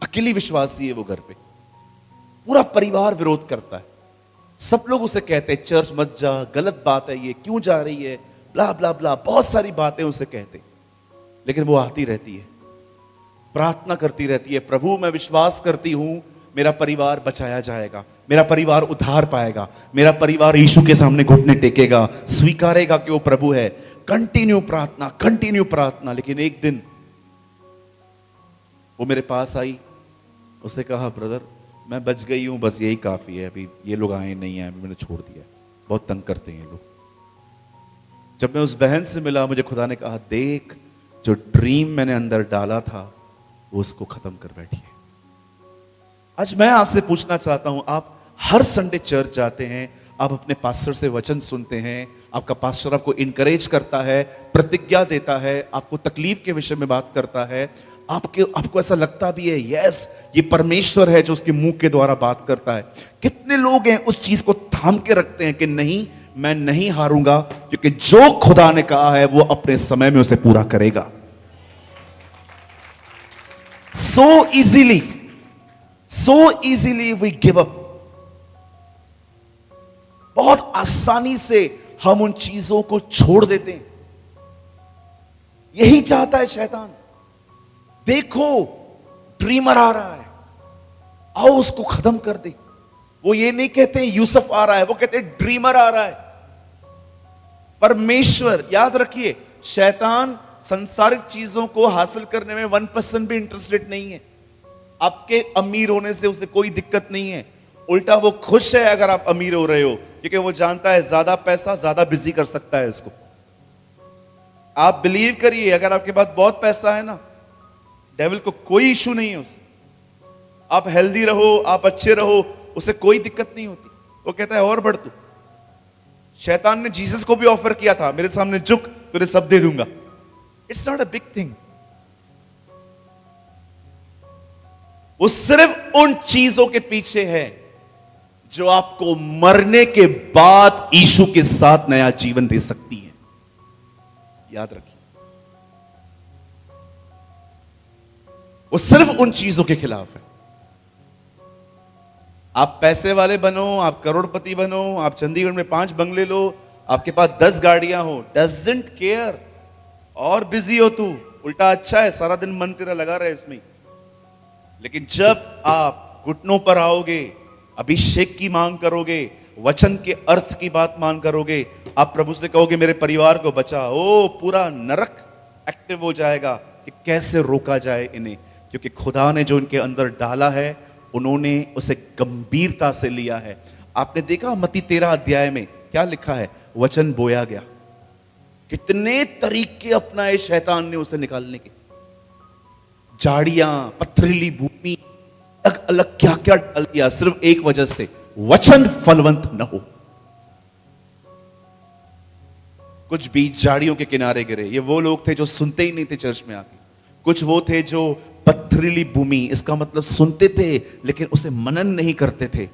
अकेली विश्वासी है वो, घर पे पूरा परिवार विरोध करता है, सब लोग उसे कहते हैं चर्च मत जा, गलत बात है ये, क्यों जा रही है, ब्ला ब्ला ब्ला, बहुत सारी बातें उसे कहते, लेकिन वो आती रहती है, प्रार्थना करती रहती है, प्रभु मैं विश्वास करती हूं मेरा परिवार बचाया जाएगा, मेरा परिवार उद्धार पाएगा, मेरा परिवार यीशु के सामने घुटने टेकेगा, स्वीकारेगा कि वो प्रभु है। कंटिन्यू प्रार्थना, कंटिन्यू प्रार्थना। लेकिन एक दिन वो मेरे पास आई, उसने कहा ब्रदर मैं बच गई हूं, बस यही काफी है, अभी ये लोग आए नहीं आए, मैंने छोड़ दिया, बहुत तंग करते हैं ये लोग। जब मैं उस बहन से मिला, मुझे खुदा ने कहा देख जो ड्रीम मैंने अंदर डाला था वो उसको खत्म कर बैठी है। आज मैं आपसे पूछना चाहता हूं, आप हर संडे चर्च जाते हैं, आप अपने पास्टर से वचन सुनते हैं, आपका पास्टर आपको इनकरेज करता है, प्रतिज्ञा देता है, आपको तकलीफ के विषय में बात करता है, आपको ऐसा लगता भी है यस ये परमेश्वर है जो उसके मुंह के द्वारा बात करता है। कितने लोग हैं उस चीज को थाम के रखते हैं कि नहीं मैं नहीं हारूंगा, क्योंकि जो खुदा ने कहा है वो अपने समय में उसे पूरा करेगा। so easily we give up। बहुत आसानी से हम उन चीजों को छोड़ देते हैं। यही चाहता है शैतान। देखो ड्रीमर आ रहा है, आओ उसको खत्म कर दे। वो ये नहीं कहते यूसुफ आ रहा है, वो कहते ड्रीमर आ रहा है। परमेश्वर, याद रखिए, शैतान संसारिक चीजों को हासिल करने में 1% भी इंटरेस्टेड नहीं है। आपके अमीर होने से उसे कोई दिक्कत नहीं है, उल्टा वो खुश है अगर आप अमीर हो रहे हो, क्योंकि वो जानता है ज्यादा पैसा ज्यादा बिजी कर सकता है इसको। आप बिलीव करिए, अगर आपके पास बहुत पैसा है ना, डेविल को कोई इशू नहीं है उससे। आप हेल्दी रहो, आप अच्छे रहो, उसे कोई दिक्कत नहीं होती। वो कहता है और बढ़ तू। शैतान ने जीसस को भी ऑफर किया था, मेरे सामने झुक, तुझे सब दे दूंगा। It's not a big thing. वो सिर्फ उन चीजों के पीछे है जो आपको मरने के बाद यीशु के साथ नया जीवन दे सकती है। याद रखिए, वो सिर्फ उन चीजों के खिलाफ है। आप पैसे वाले बनो, आप करोड़पति बनो, आप चंडीगढ़ में 5 बंगले लो, आपके पास 10 गाड़ियां हो, डजंट केयर। और बिजी हो तू, उल्टा अच्छा है, सारा दिन मन तेरा लगा रहे इसमें। लेकिन जब आप घुटनों पर आओगे, अभिषेक की मांग करोगे, वचन के अर्थ की बात मांग करोगे, आप प्रभु से कहोगे मेरे परिवार को बचा, ओ पूरा नरक एक्टिव हो जाएगा कि कैसे रोका जाए इन्हें। क्योंकि खुदा ने जो इनके अंदर डाला है, उन्होंने उसे गंभीरता से लिया है। आपने देखा मत्ती 13 अध्याय में क्या लिखा है? वचन बोया गया। कितने तरीके अपनाए शैतान ने उसे निकालने के, झाड़ियां, पथरीली भूमि, अलग अलग क्या क्या डाल दिया, सिर्फ एक वजह से, वचन फलवंत न हो। कुछ बीज झाड़ियों के किनारे गिरे, ये वो लोग थे जो सुनते ही नहीं थे चर्च में आके। कुछ वो थे जो पथरीली भूमि, इसका मतलब सुनते थे लेकिन उसे मनन नहीं करते थे।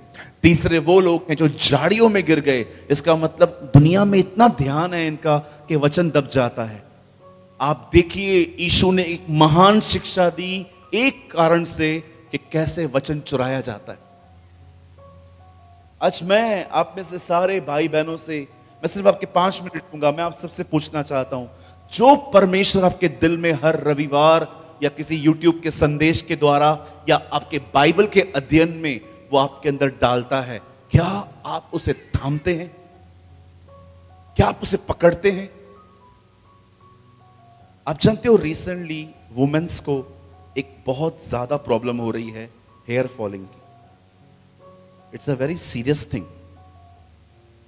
तीसरे वो लोग हैं जो झाड़ियों में गिर गए, इसका मतलब दुनिया में इतना ध्यान है इनका कि वचन दब जाता है। आप देखिए, यीशु ने एक महान शिक्षा दी एक कारण से कि कैसे वचन चुराया जाता है। आज मैं आप में से सारे भाई बहनों से, मैं सिर्फ आपके 5 मिनट दूंगा, मैं आप सबसे पूछना चाहता हूं, जो परमेश्वर आपके दिल में हर रविवार या किसी यूट्यूब के संदेश के द्वारा या आपके बाइबल के अध्ययन में वो आपके अंदर डालता है, क्या आप उसे थामते हैं? क्या आप उसे पकड़ते हैं? आप जानते हो रिसेंटली वुमेन्स को एक बहुत ज्यादा प्रॉब्लम हो रही है हेयर फॉलिंग की। It's a very serious thing.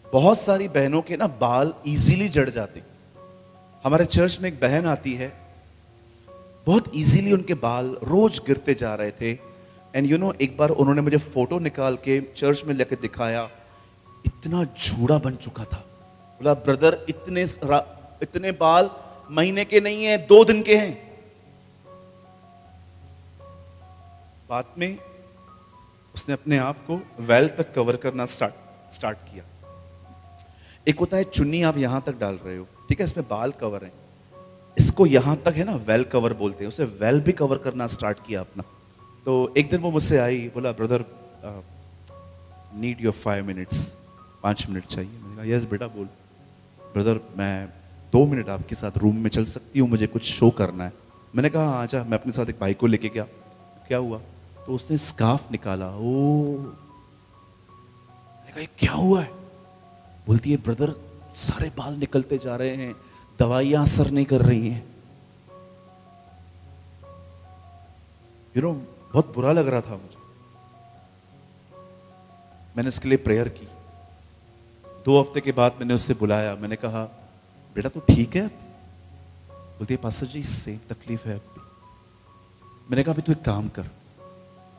बहुत सारी बहनों के ना बाल इजीली जड़ जाते। हमारे चर्च में एक बहन आती है, बहुत इजीली उनके बाल रोज गिरते जा रहे थे। एंड यू नो, एक बार उन्होंने मुझे फोटो निकाल के चर्च में लेकर दिखाया, इतना जूड़ा बन चुका था। बोला ब्रदर, इतने बाल महीने के नहीं है, 2 दिन के हैं। बाद में उसने अपने आप को वेल तक कवर करना स्टार्ट किया। एक होता है चुन्नी, आप यहां तक डाल रहे हो, ठीक है, इसमें बाल कवर है, इसको यहां तक है ना, वेल कवर बोलते हैं उसे, वेल भी कवर करना स्टार्ट किया अपना। तो एक दिन वो मुझसे आई, बोला brother need your 5 minutes, 5 minute चाहिए। मैंने कहा यस बेटा बोल। ब्रदर मैं 2 मिनट आपके साथ रूम में चल सकती हूँ, मुझे कुछ शो करना है। मैंने कहा हाँ आजा। मैं अपने साथ एक भाई को लेके गया। क्या हुआ? तो उसने स्कार्फ निकाला। ओ, मैंने कहा क्या हुआ है? बोलती है ब्रदर सारे बाल निकलते जा रहे हैं, दवाइयां असर नहीं कर रही हैं। यू नो, बहुत बुरा लग रहा था मुझे। मैंने इसके लिए प्रेयर की। 2 हफ्ते के बाद मैंने उससे बुलाया। मैंने कहा बेटा तू ठीक है? बोलती है पास्टर जी सेम तकलीफ है अब भी। मैंने कहा तू एक काम कर,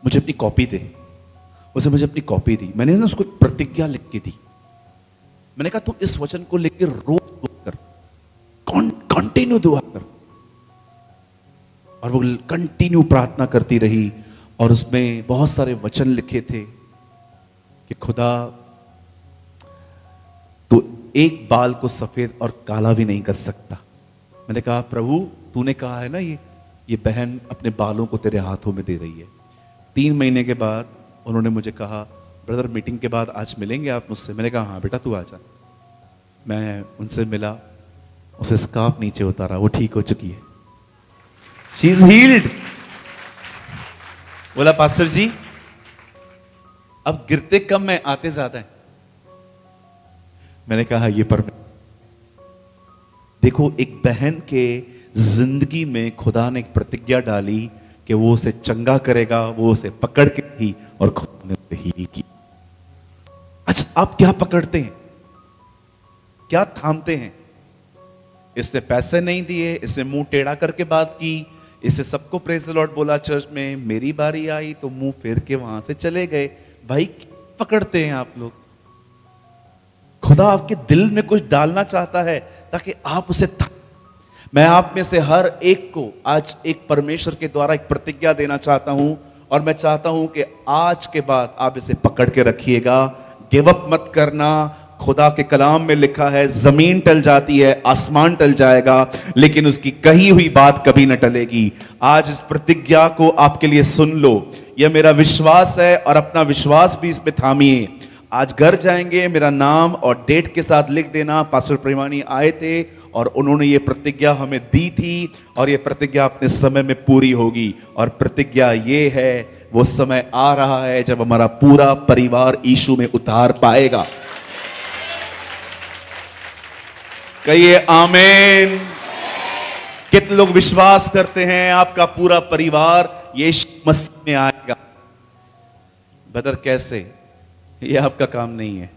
मुझे अपनी कॉपी दे। उसे मुझे अपनी कॉपी दी। मैंने ना उसको एक प्रतिज्ञा लिख के दी। मैंने कहा तू इस वचन को लेकर रोज दुआ कर, कंटिन्यू दुआ कर। और वो कंटिन्यू प्रार्थना करती रही। और उसमें बहुत सारे वचन लिखे थे कि खुदा तू एक बाल को सफेद और काला भी नहीं कर सकता। मैंने कहा प्रभु तूने कहा है ना, ये बहन अपने बालों को तेरे हाथों में दे रही है। 3 महीने के बाद उन्होंने मुझे कहा ब्रदर मीटिंग के बाद आज मिलेंगे आप मुझसे? मैंने कहा हाँ बेटा तू आ जा। मैं उनसे मिला, उसे स्कार्फ नीचे उतारा, वो ठीक हो चुकी है। She is healed. बोला पास्टर जी अब गिरते कम है, आते ज्यादा है। मैंने कहा ये पर देखो, एक बहन के जिंदगी में खुदा ने एक प्रतिज्ञा डाली कि वो उसे चंगा करेगा, वो उसे पकड़ के थी और खुदा ने उसे हील की। अच्छा आप क्या पकड़ते हैं, क्या थामते हैं? इसने पैसे नहीं दिए, इसने मुंह टेढ़ा करके बात की, इसे सबको प्रेज द लॉर्ड बोला चर्च में, मेरी बारी आई तो मुंह फेर के वहां से चले गए। भाई पकड़ते हैं आप लोग। खुदा आपके दिल में कुछ डालना चाहता है ताकि आप उसे मैं आप में से हर एक को आज एक परमेश्वर के द्वारा एक प्रतिज्ञा देना चाहता हूं, और मैं चाहता हूं कि आज के बाद आप इसे पकड़ के रखिएगा। गिव अप मत करना। खुदा के कलाम में लिखा है, जमीन टल जाती है, आसमान टल जाएगा, लेकिन उसकी कही हुई बात कभी न टलेगी। आज इस प्रतिज्ञा को आपके लिए सुन लो। यह मेरा विश्वास है और अपना विश्वास भी इसमें थामिए। आज घर जाएंगे, मेरा नाम और डेट के साथ लिख देना। पास्टर प्रेमानी आए थे और उन्होंने ये प्रतिज्ञा हमें दी थी, और ये प्रतिज्ञा अपने समय में पूरी होगी। और प्रतिज्ञा ये है, वो समय आ रहा है जब हमारा पूरा परिवार यीशु में उतार पाएगा। कहिए आमीन। कितने लोग विश्वास करते हैं आपका पूरा परिवार यीशु मसीह में आएगा? ब्रदर कैसे? ये आपका काम नहीं है,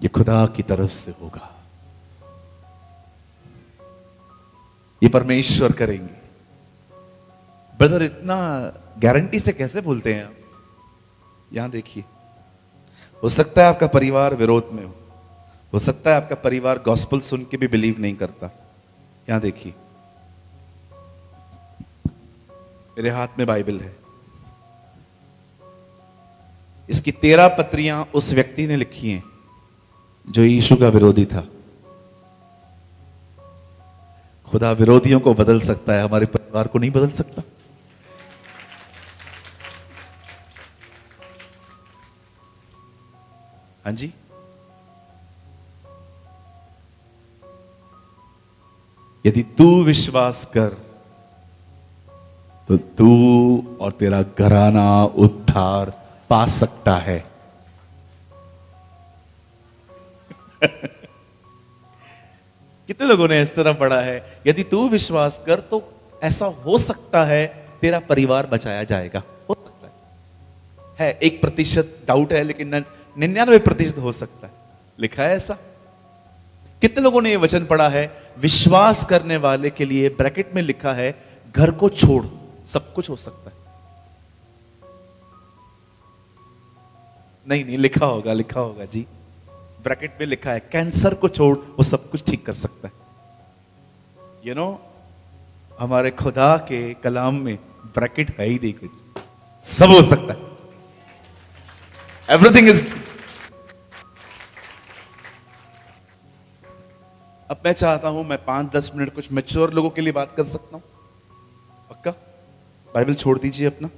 ये खुदा की तरफ से होगा। ये परमेश्वर करेंगे। ब्रदर इतना गारंटी से कैसे बोलते हैं आप? यहां देखिए, हो सकता है आपका परिवार विरोध में हो सकता है आपका परिवार गॉस्पेल सुन के भी बिलीव नहीं करता। यहां देखिए, मेरे हाथ में बाइबल है। इसकी 13 पत्रियां उस व्यक्ति ने लिखी हैं जो यीशु का विरोधी था। खुदा विरोधियों को बदल सकता है, हमारे परिवार को नहीं बदल सकता। हाँ जी, यदि तू विश्वास कर तो तू और तेरा घराना उद्धार पा सकता है। कितने लोगों ने इस तरह पढ़ा है, यदि तू विश्वास कर तो ऐसा हो सकता है तेरा परिवार बचाया जाएगा। हो सकता है 1% डाउट है, लेकिन 99% हो सकता है। लिखा है ऐसा। कितने लोगों ने यह वचन पढ़ा है, विश्वास करने वाले के लिए ब्रैकेट में लिखा है, घर को छोड़ सब कुछ हो सकता है। नहीं लिखा होगा जी, ब्रैकेट में लिखा है, कैंसर को छोड़ वो सब कुछ ठीक कर सकता है। यू नो, हमारे खुदा के कलाम में ब्रैकेट है ही नहीं कुछ, सब हो सकता है। Everything is. अब मैं चाहता हूं मैं 5-10 मिनट कुछ मैच्योर लोगों के लिए बात कर सकता हूं। पक्का? बाइबल छोड़ दीजिए अपना।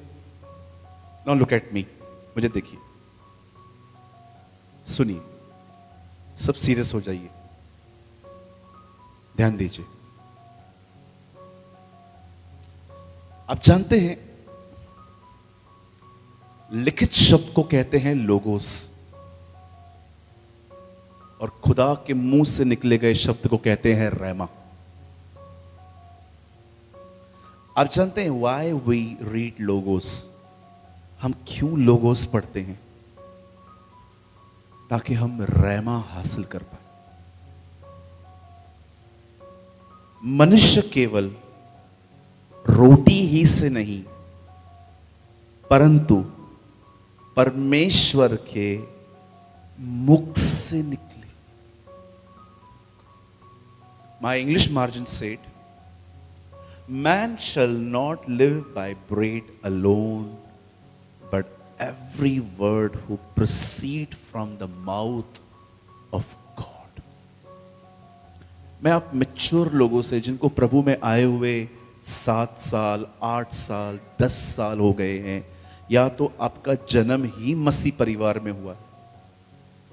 नाउ लुक एट मी, मुझे देखिए, सुनिए, सब सीरियस हो जाइए, ध्यान दीजिए। आप जानते हैं लिखित शब्द को कहते हैं लोगोस, और खुदा के मुंह से निकले गए शब्द को कहते हैं रैमा। आप जानते हैं व्हाई वी रीड लोगोस? हम क्यों लोगोस पढ़ते हैं? ताकि हम रैमा हासिल कर पाए। मनुष्य केवल रोटी ही से नहीं, परंतु परमेश्वर के मुख से निकले। My English margin said, man shall not live by bread alone, but every word who proceed from the mouth of God. मैं आप मैच्योर लोगों से, जिनको प्रभु में आए हुए 7 साल, 8 साल, 10 साल हो गए हैं, या तो आपका जन्म ही मसीह परिवार में हुआ,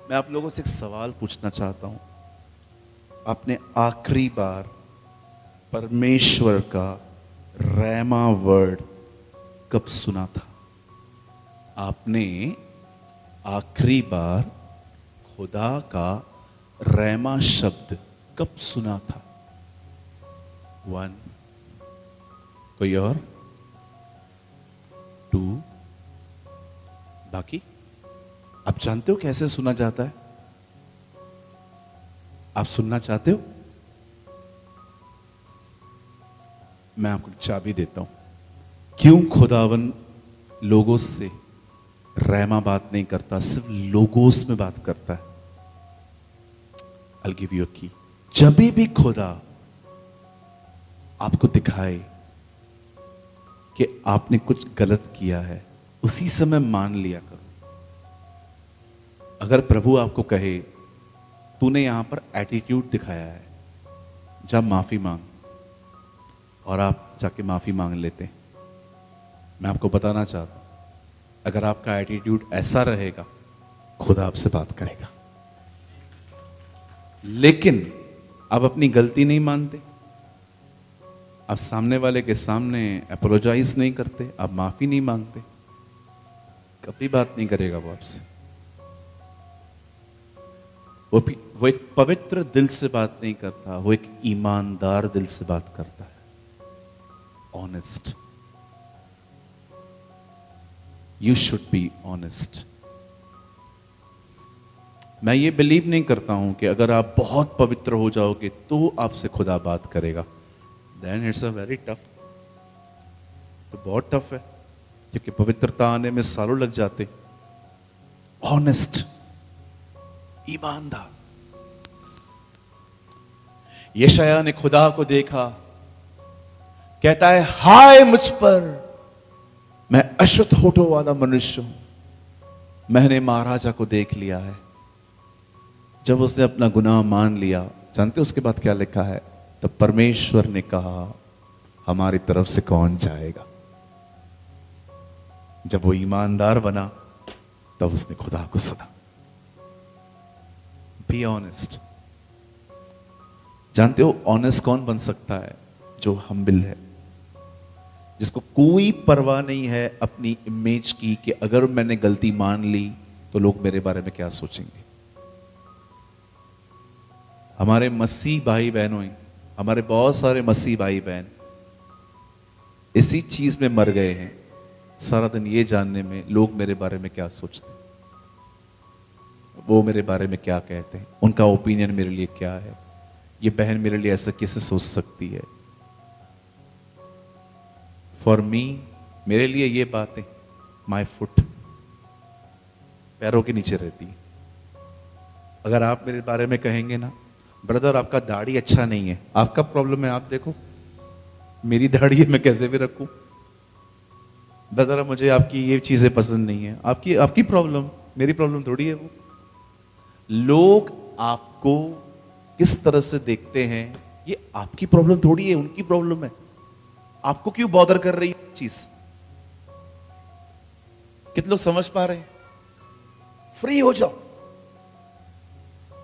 मैं आप लोगों से एक सवाल पूछना चाहता हूं। आपने आखिरी बार परमेश्वर का रैमा वर्ड कब सुना था? आपने आखिरी बार खुदा का रैमा शब्द कब सुना था? 1, कोई और? 2, बाकी? आप जानते हो कैसे सुना जाता है? आप सुनना चाहते हो? मैं आपको चाबी देता हूं क्यों खुदावन लोगों से रहमा बात नहीं करता, सिर्फ लोगोस में बात करता है। I'll give you a key। जब भी खुदा आपको दिखाए कि आपने कुछ गलत किया है, उसी समय मान लिया करो। अगर प्रभु आपको कहे तूने यहां पर एटीट्यूड दिखाया है, जा माफी मांग, और आप जाके माफी मांग लेते हैं, मैं आपको बताना चाहता हूं, अगर आपका एटीट्यूड ऐसा रहेगा, खुदा आपसे बात करेगा। लेकिन आप अपनी गलती नहीं मानते, आप सामने वाले के सामने अपोलोजाइज नहीं करते, आप माफी नहीं मांगते, कभी बात नहीं करेगा वो आपसे। वो एक पवित्र दिल से बात नहीं करता, वो एक ईमानदार दिल से बात करता है। Honest. You should be honest. मैं ये बिलीव नहीं करता हूं कि अगर आप बहुत पवित्र हो जाओगे तो आपसे खुदा बात करेगा। Then it's a very tough. तो बहुत टफ है, क्योंकि पवित्रता आने में सालों लग जाते। ऑनेस्ट, ईमानदार। यशायाह ने खुदा को देखा, कहता है हाय मुझ पर, मैं अशुद्ध होठों वाला मनुष्य हूं। मैंने महाराजा को देख लिया है। जब उसने अपना गुनाह मान लिया, जानते उसके बाद क्या लिखा है? तब परमेश्वर ने कहा हमारी तरफ से कौन जाएगा। जब वो ईमानदार बना तब उसने खुदा को सुना। Be honest. जानते हो ऑनेस्ट कौन बन सकता है? जो हम्बिल है, जिसको कोई परवाह नहीं है अपनी इमेज की कि अगर मैंने गलती मान ली तो लोग मेरे बारे में क्या सोचेंगे। हमारे मसीह भाई बहनों, हमारे बहुत सारे मसीह भाई बहन इसी चीज में मर गए हैं, सारा दिन ये जानने में लोग मेरे बारे में क्या सोचते हैं, वो मेरे बारे में क्या कहते हैं, उनका ओपिनियन मेरे लिए क्या है, ये बहन मेरे लिए ऐसा कैसे सोच सकती है। फॉर मी, मेरे लिए ये बातें माई फुट, पैरों के नीचे रहती है। अगर आप मेरे बारे में कहेंगे ना, ब्रदर आपका दाढ़ी अच्छा नहीं है, आपका प्रॉब्लम है, आप देखो मेरी दाढ़ी है, मैं कैसे भी रखूं। ब्रदर मुझे आपकी ये चीजें पसंद नहीं है, आपकी प्रॉब्लम, मेरी प्रॉब्लम थोड़ी है वो। लोग आपको किस तरह से देखते हैं ये आपकी प्रॉब्लम थोड़ी है, उनकी प्रॉब्लम है। आपको क्यों बॉदर कर रही है चीज? कितने लोग समझ पा रहे हैं? फ्री हो जाओ।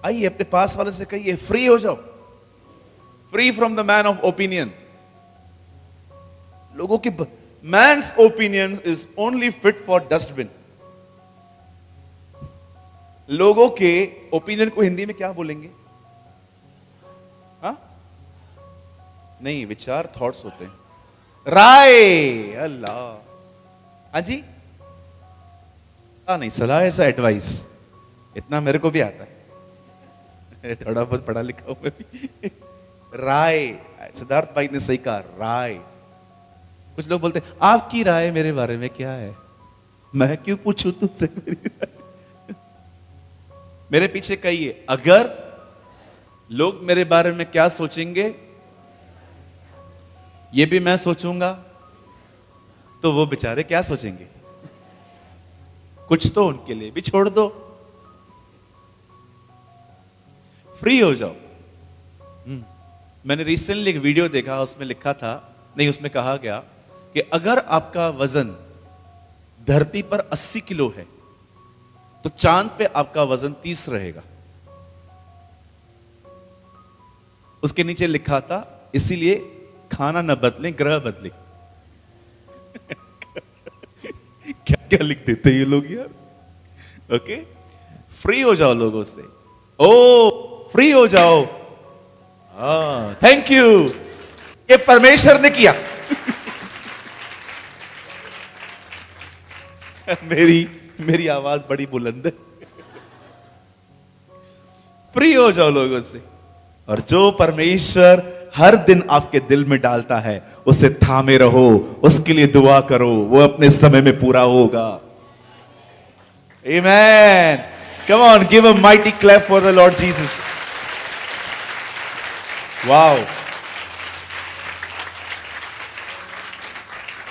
आइए अपने पास वाले से कहिए फ्री हो जाओ। Free from the man of opinion. लोगों की man's opinion is only fit for dustbin. लोगों के ओपिनियन को हिंदी में क्या बोलेंगे? हाँ नहीं, विचार थॉट्स होते हैं। राय, अल्लाह, हाँ जी, नहीं सलाह, ऐसा एडवाइस, इतना मेरे को भी आता है, थोड़ा बहुत पढ़ा लिखा हूं मैं भी। राय, सिद्धार्थ भाई ने सही कहा, राय। कुछ लोग बोलते हैं आपकी राय मेरे बारे में क्या है? मैं क्यों पूछूं तुमसे मेरी राय? मेरे पीछे कहिए अगर लोग मेरे बारे में क्या सोचेंगे ये भी मैं सोचूंगा, तो वो बेचारे क्या सोचेंगे? कुछ तो उनके लिए भी छोड़ दो। फ्री हो जाओ। मैंने रिसेंटली एक वीडियो देखा, उसमें लिखा था, नहीं उसमें कहा गया कि अगर आपका वजन धरती पर 80 किलो है तो चांद पे आपका वजन 30 रहेगा। उसके नीचे लिखा था इसीलिए खाना न बदले ग्रह बदले। क्या क्या लिख देते ये लोग यार। ओके, फ्री हो जाओ लोगों से। ओ फ्री हो जाओ। थैंक यू, ये परमेश्वर ने किया। मेरी आवाज बड़ी बुलंद है। फ्री हो जाओ लोगों से, और जो परमेश्वर हर दिन आपके दिल में डालता है, उसे थामे रहो, उसके लिए दुआ करो, वो अपने समय में पूरा होगा। Amen. Come on, give a mighty clap for the Lord Jesus. Wow.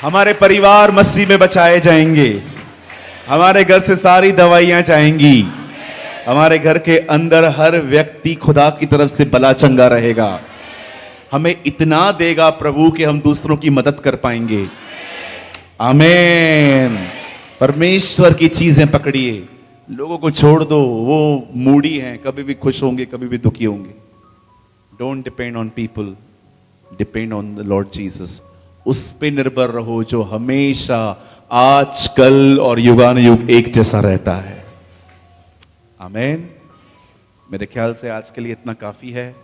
हमारे परिवार मसीह में बचाए जाएंगे, हमारे घर से सारी दवाइयां जाएंगी, हमारे घर के अंदर हर व्यक्ति खुदा की तरफ से भला चंगा रहेगा। हमें इतना देगा प्रभु कि हम दूसरों की मदद कर पाएंगे। आमीन। परमेश्वर की चीजें पकड़िए, लोगों को छोड़ दो, वो मूडी हैं, कभी भी खुश होंगे, कभी भी दुखी होंगे। Don't depend on people, depend on the Lord Jesus. उस पे निर्भर रहो जो हमेशा, आज, कल और युगानुयुग एक जैसा रहता है। आमीन। मेरे ख्याल से आज के लिए इतना काफी है।